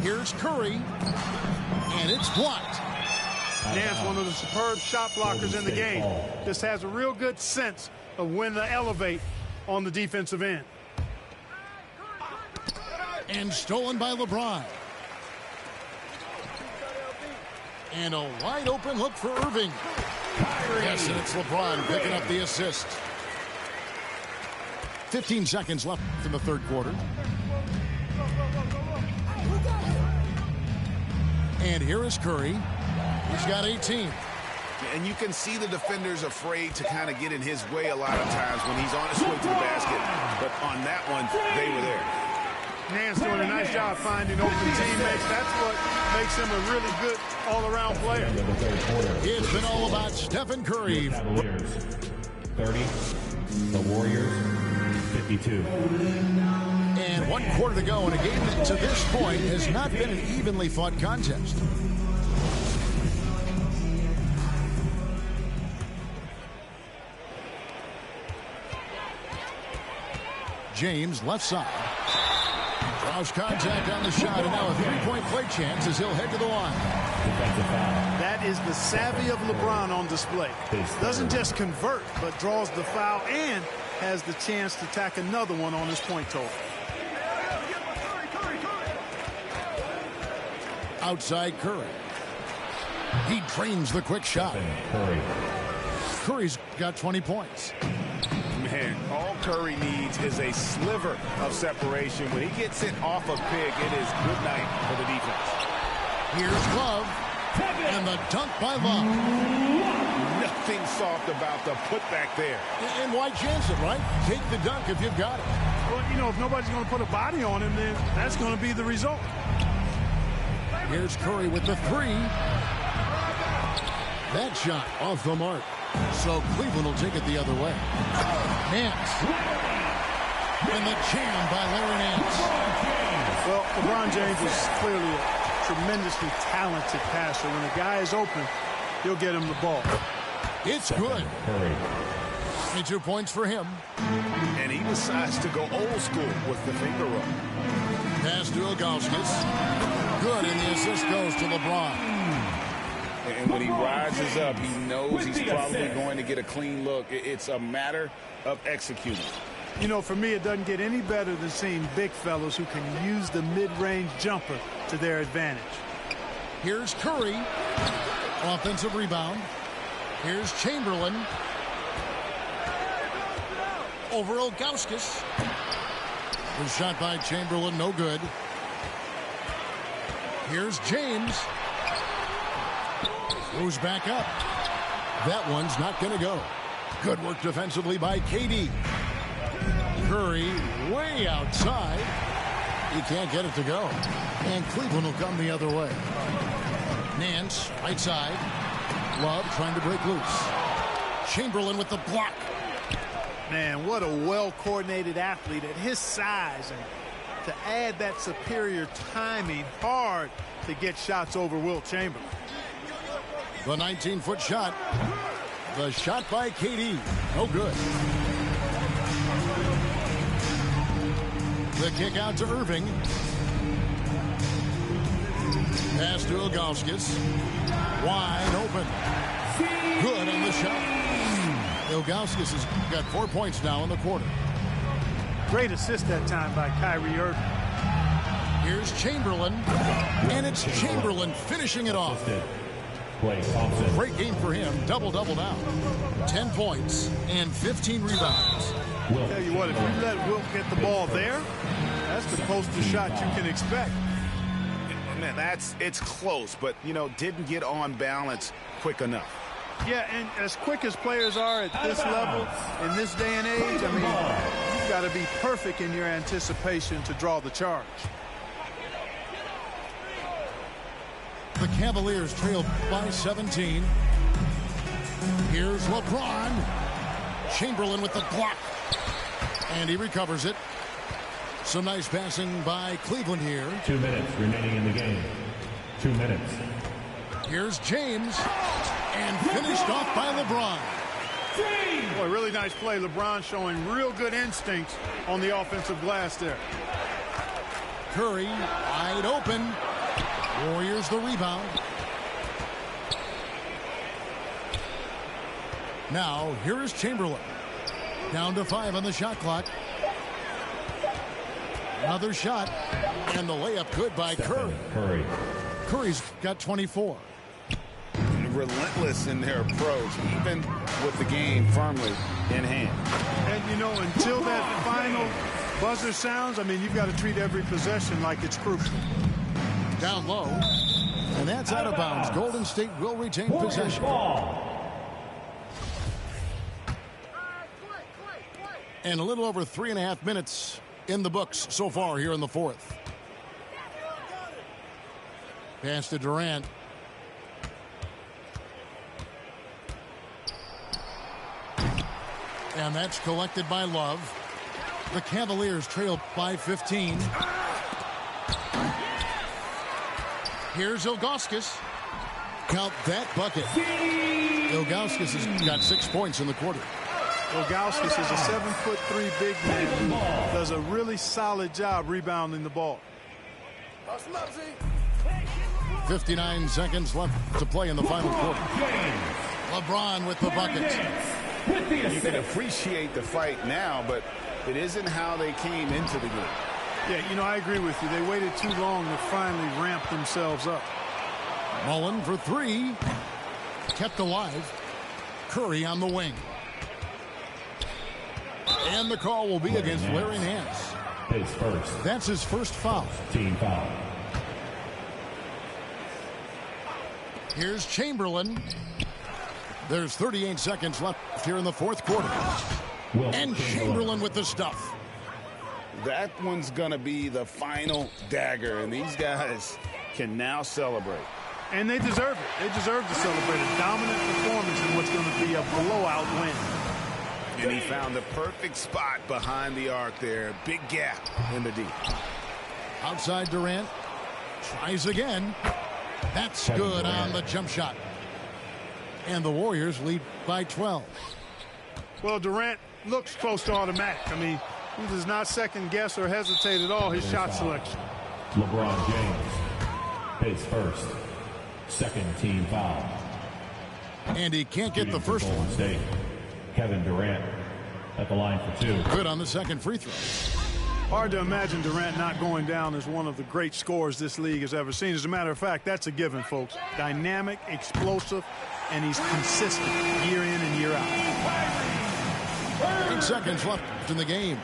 Here's Curry, and it's blocked. Nance, one of the superb shot blockers in the game, just has a real good sense of when to elevate on the defensive end. And stolen by LeBron. And a wide open look for Irving. Yes, and it's LeBron picking up the assist. 15 seconds left in the third quarter. And here is Curry. He's got 18. And you can see the defenders afraid to kind of get in his way a lot of times when he's on his way to the basket. But on that one, they were there. Nance doing a nice job finding open teammates. That's what makes him a really good all-around player. It's been all about Stephen Curry. Cavaliers 30, the Warriors 52. And 1 quarter to go in a game that to this point has not been an evenly fought contest. James left side. Draws contact on the shot, and now a three-point play chance as he'll head to the line. That is the savvy of LeBron on display. Doesn't just convert, but draws the foul and has the chance to tack another one on his point total. Outside Curry. He drains the quick shot. Curry's got 20 points. Man, all Curry needs is a sliver of separation. When he gets it off a pick, it is good night for the defense. Here's Love, and the dunk by Love. Nothing soft about the putback there. And why chance it, right? Take the dunk if you've got it. Well, you know, if nobody's going to put a body on him, then that's going to be the result. Here's Curry with the three. That shot off the mark. So Cleveland will take it the other way. Nance. And the jam by Larry Nance. Well, LeBron James is clearly a tremendously talented passer. When a guy is open, he'll get him the ball. It's good. 22 points for him. And he decides to go old school with the finger roll. Pass to Ilgauskas. Good, and the assist goes to LeBron. And when he rises up, he knows he's probably going to get a clean look. It's a matter of executing. You know, for me, it doesn't get any better than seeing big fellas who can use the mid-range jumper to their advantage. Here's Curry. Offensive rebound. Here's Chamberlain. Over Ilgauskas. The shot by Chamberlain, no good. Here's James. Goes back up. That one's not going to go. Good work defensively by KD. Curry way outside. He can't get it to go. And Cleveland will come the other way. Nance, right side. Love trying to break loose. Chamberlain with the block. Man, what a well-coordinated athlete at his size. And to add that superior timing, hard to get shots over Wilt Chamberlain. The 19-foot shot. The shot by KD. No good. The kick out to Irving. Pass to Ilgauskas. Wide open. Good on the shot. Ilgauskas has got 4 points now in the quarter. Great assist that time by Kyrie Irving. Here's Chamberlain. And it's Chamberlain finishing it off. Great game for him. Double-double now. 10 points and 15 rebounds. I'll tell you what, if you let Wilt get the ball there, that's the poster shot you can expect. Man, it's close, but, you know, didn't get on balance quick enough. Yeah, and as quick as players are at this level, in this day and age, I mean, you've got to be perfect in your anticipation to draw the charge. The Cavaliers trail by 17. Here's LeBron. Chamberlain with the block. And he recovers it. Some nice passing by Cleveland here. 2 minutes remaining in the game. 2 minutes. Here's James, and finished off by LeBron. Boy, really nice play. LeBron showing real good instincts on the offensive glass there. Curry wide open. Warriors the rebound. Now, here is Chamberlain. Down to 5 on the shot clock. Another shot. And the layup good by Curry. Curry's got 24. Relentless in their approach, even with the game firmly in hand. And, you know, until that final buzzer sounds, I mean, you've got to treat every possession like it's crucial. Down low. And that's out of bounds. Golden State will retain possession. And a little over 3.5 minutes in the books so far here in the fourth. Pass to Durant. And that's collected by Love. The Cavaliers trail by 15. Here's Ilgauskas. Count that bucket. Ilgauskas has got 6 points in the quarter. Ilgauskas is a 7'3" big man who does a really solid job rebounding the ball. 59 seconds left to play in the final quarter. LeBron with the bucket. You can appreciate the fight now, but it isn't how they came into the game. Yeah, you know, I agree with you. They waited too long to finally ramp themselves up. Mullen for 3. Kept alive. Curry on the wing. And the call will be against Larry Nance. His first. That's his first foul. Team foul. Here's Chamberlain. There's 38 seconds left here in the fourth quarter. And Chamberlain with the stuff. That one's going to be the final dagger, and these guys can now celebrate. And they deserve it. They deserve to celebrate a dominant performance in what's going to be a blowout win. And he found the perfect spot behind the arc there. Big gap in the D. Outside Durant. Tries again. That's good on the jump shot. And the Warriors lead by 12. Well, Durant looks close to automatic. I mean, he does not second guess or hesitate at all his shot selection. LeBron James. His first. Second team foul. And he can't get the first one. State. Kevin Durant at the line for 2. Good on the second free throw. Hard to imagine Durant not going down as one of the great scorers this league has ever seen. As a matter of fact, that's a given, folks. Dynamic, explosive, and he's consistent year in and year out. 8 seconds left in the game.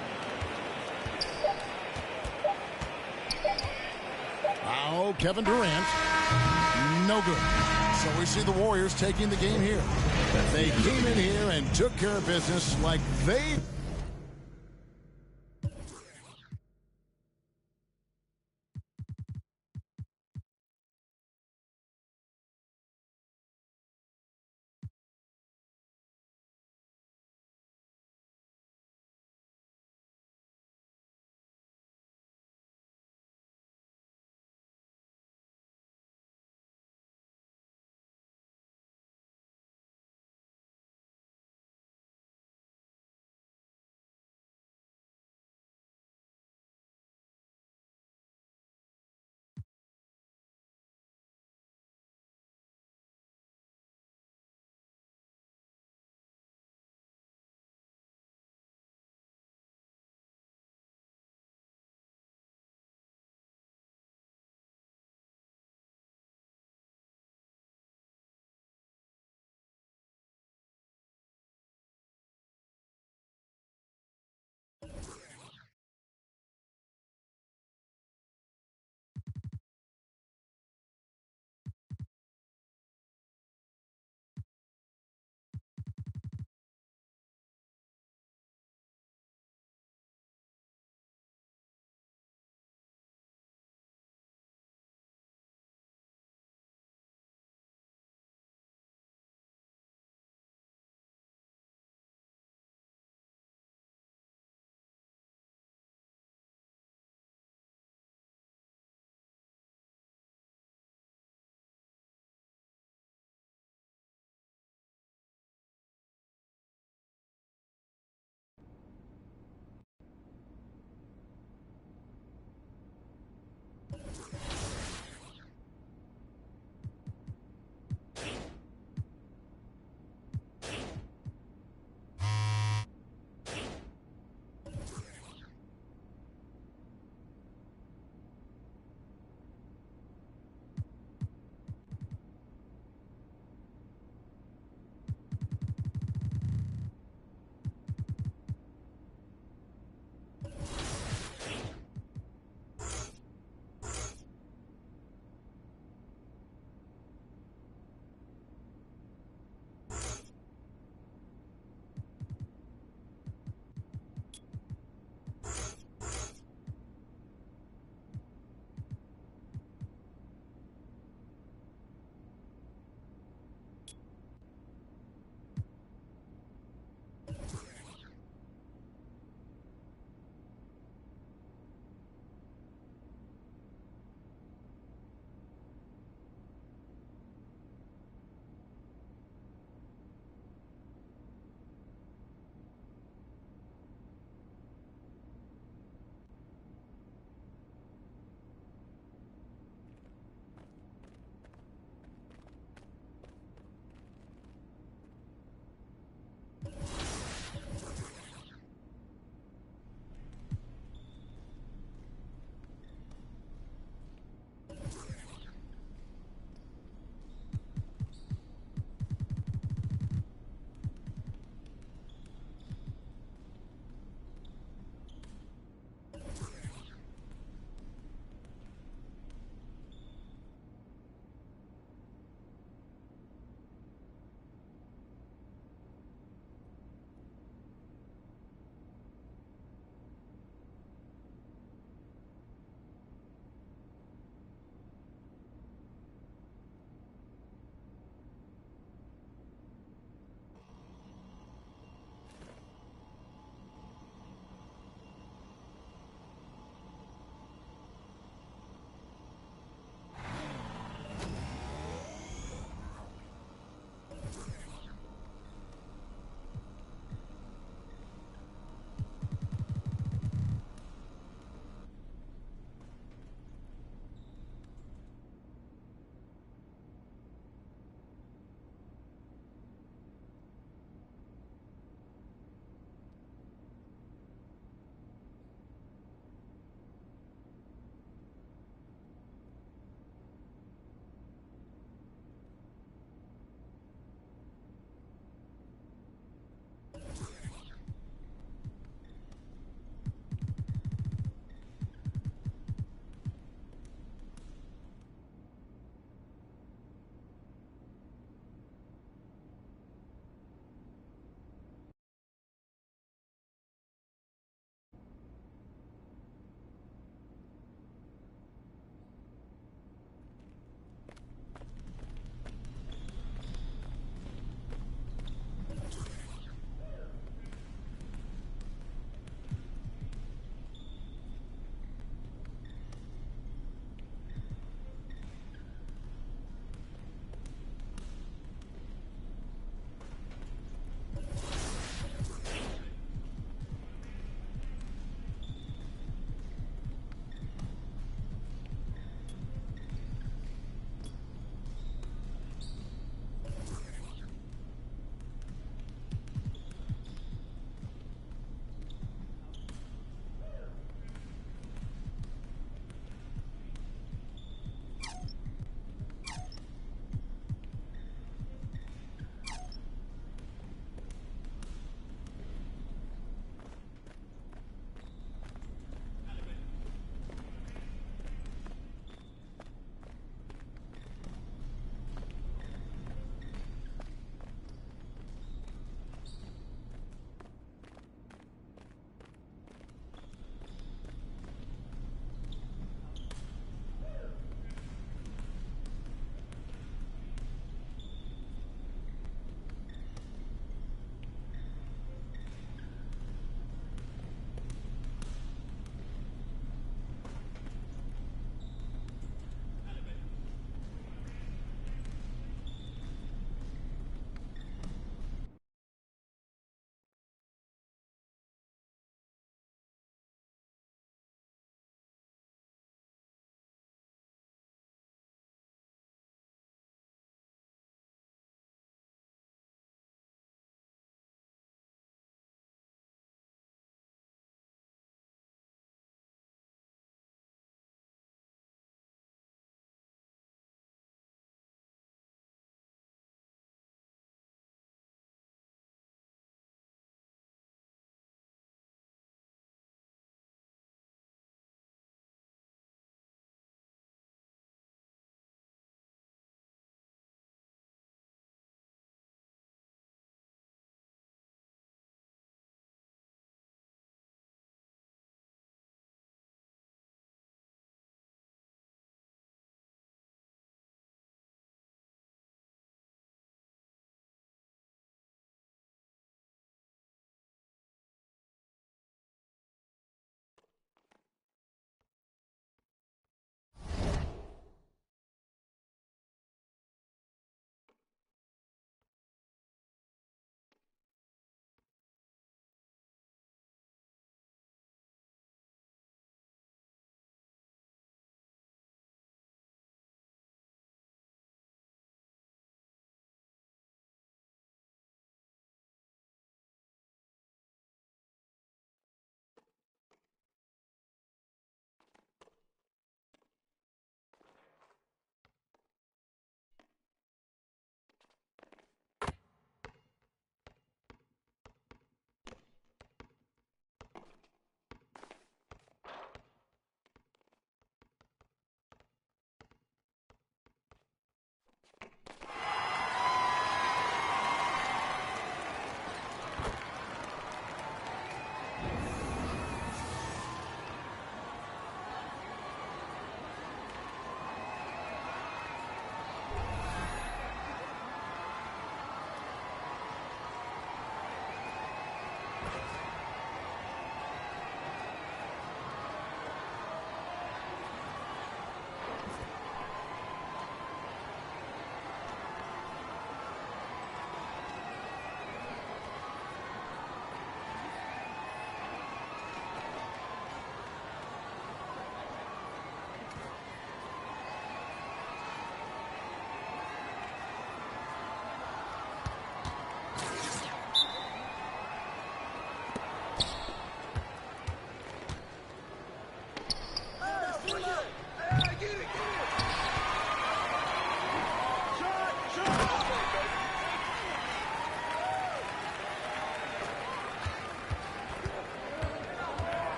Now Kevin Durant. No good. So we see the Warriors taking the game here. They came in here and took care of business like they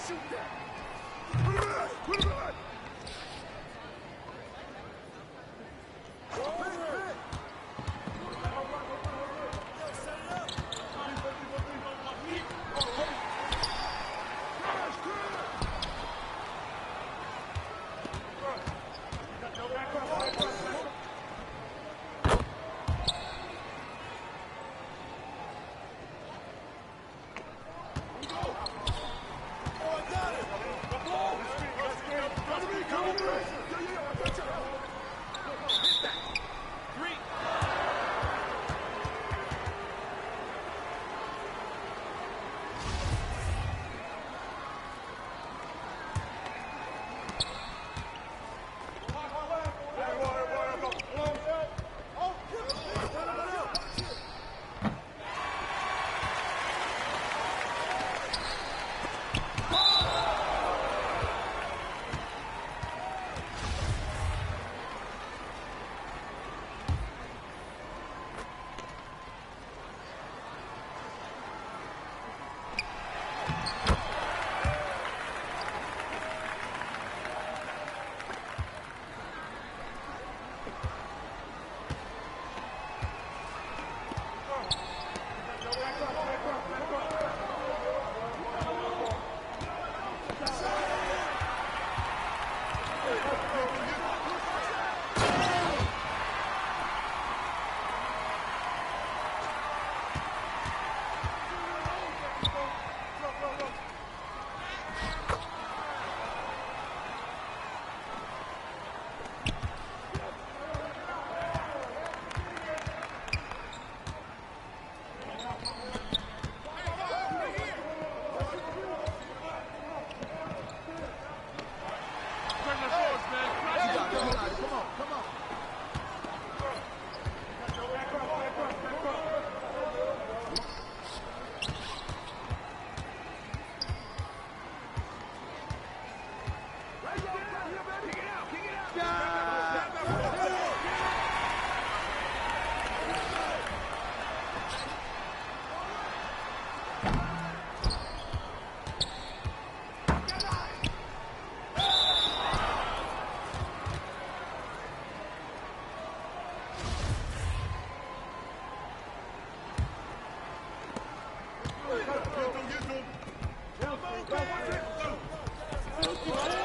Shoot that. Put him in. Put him in. Go.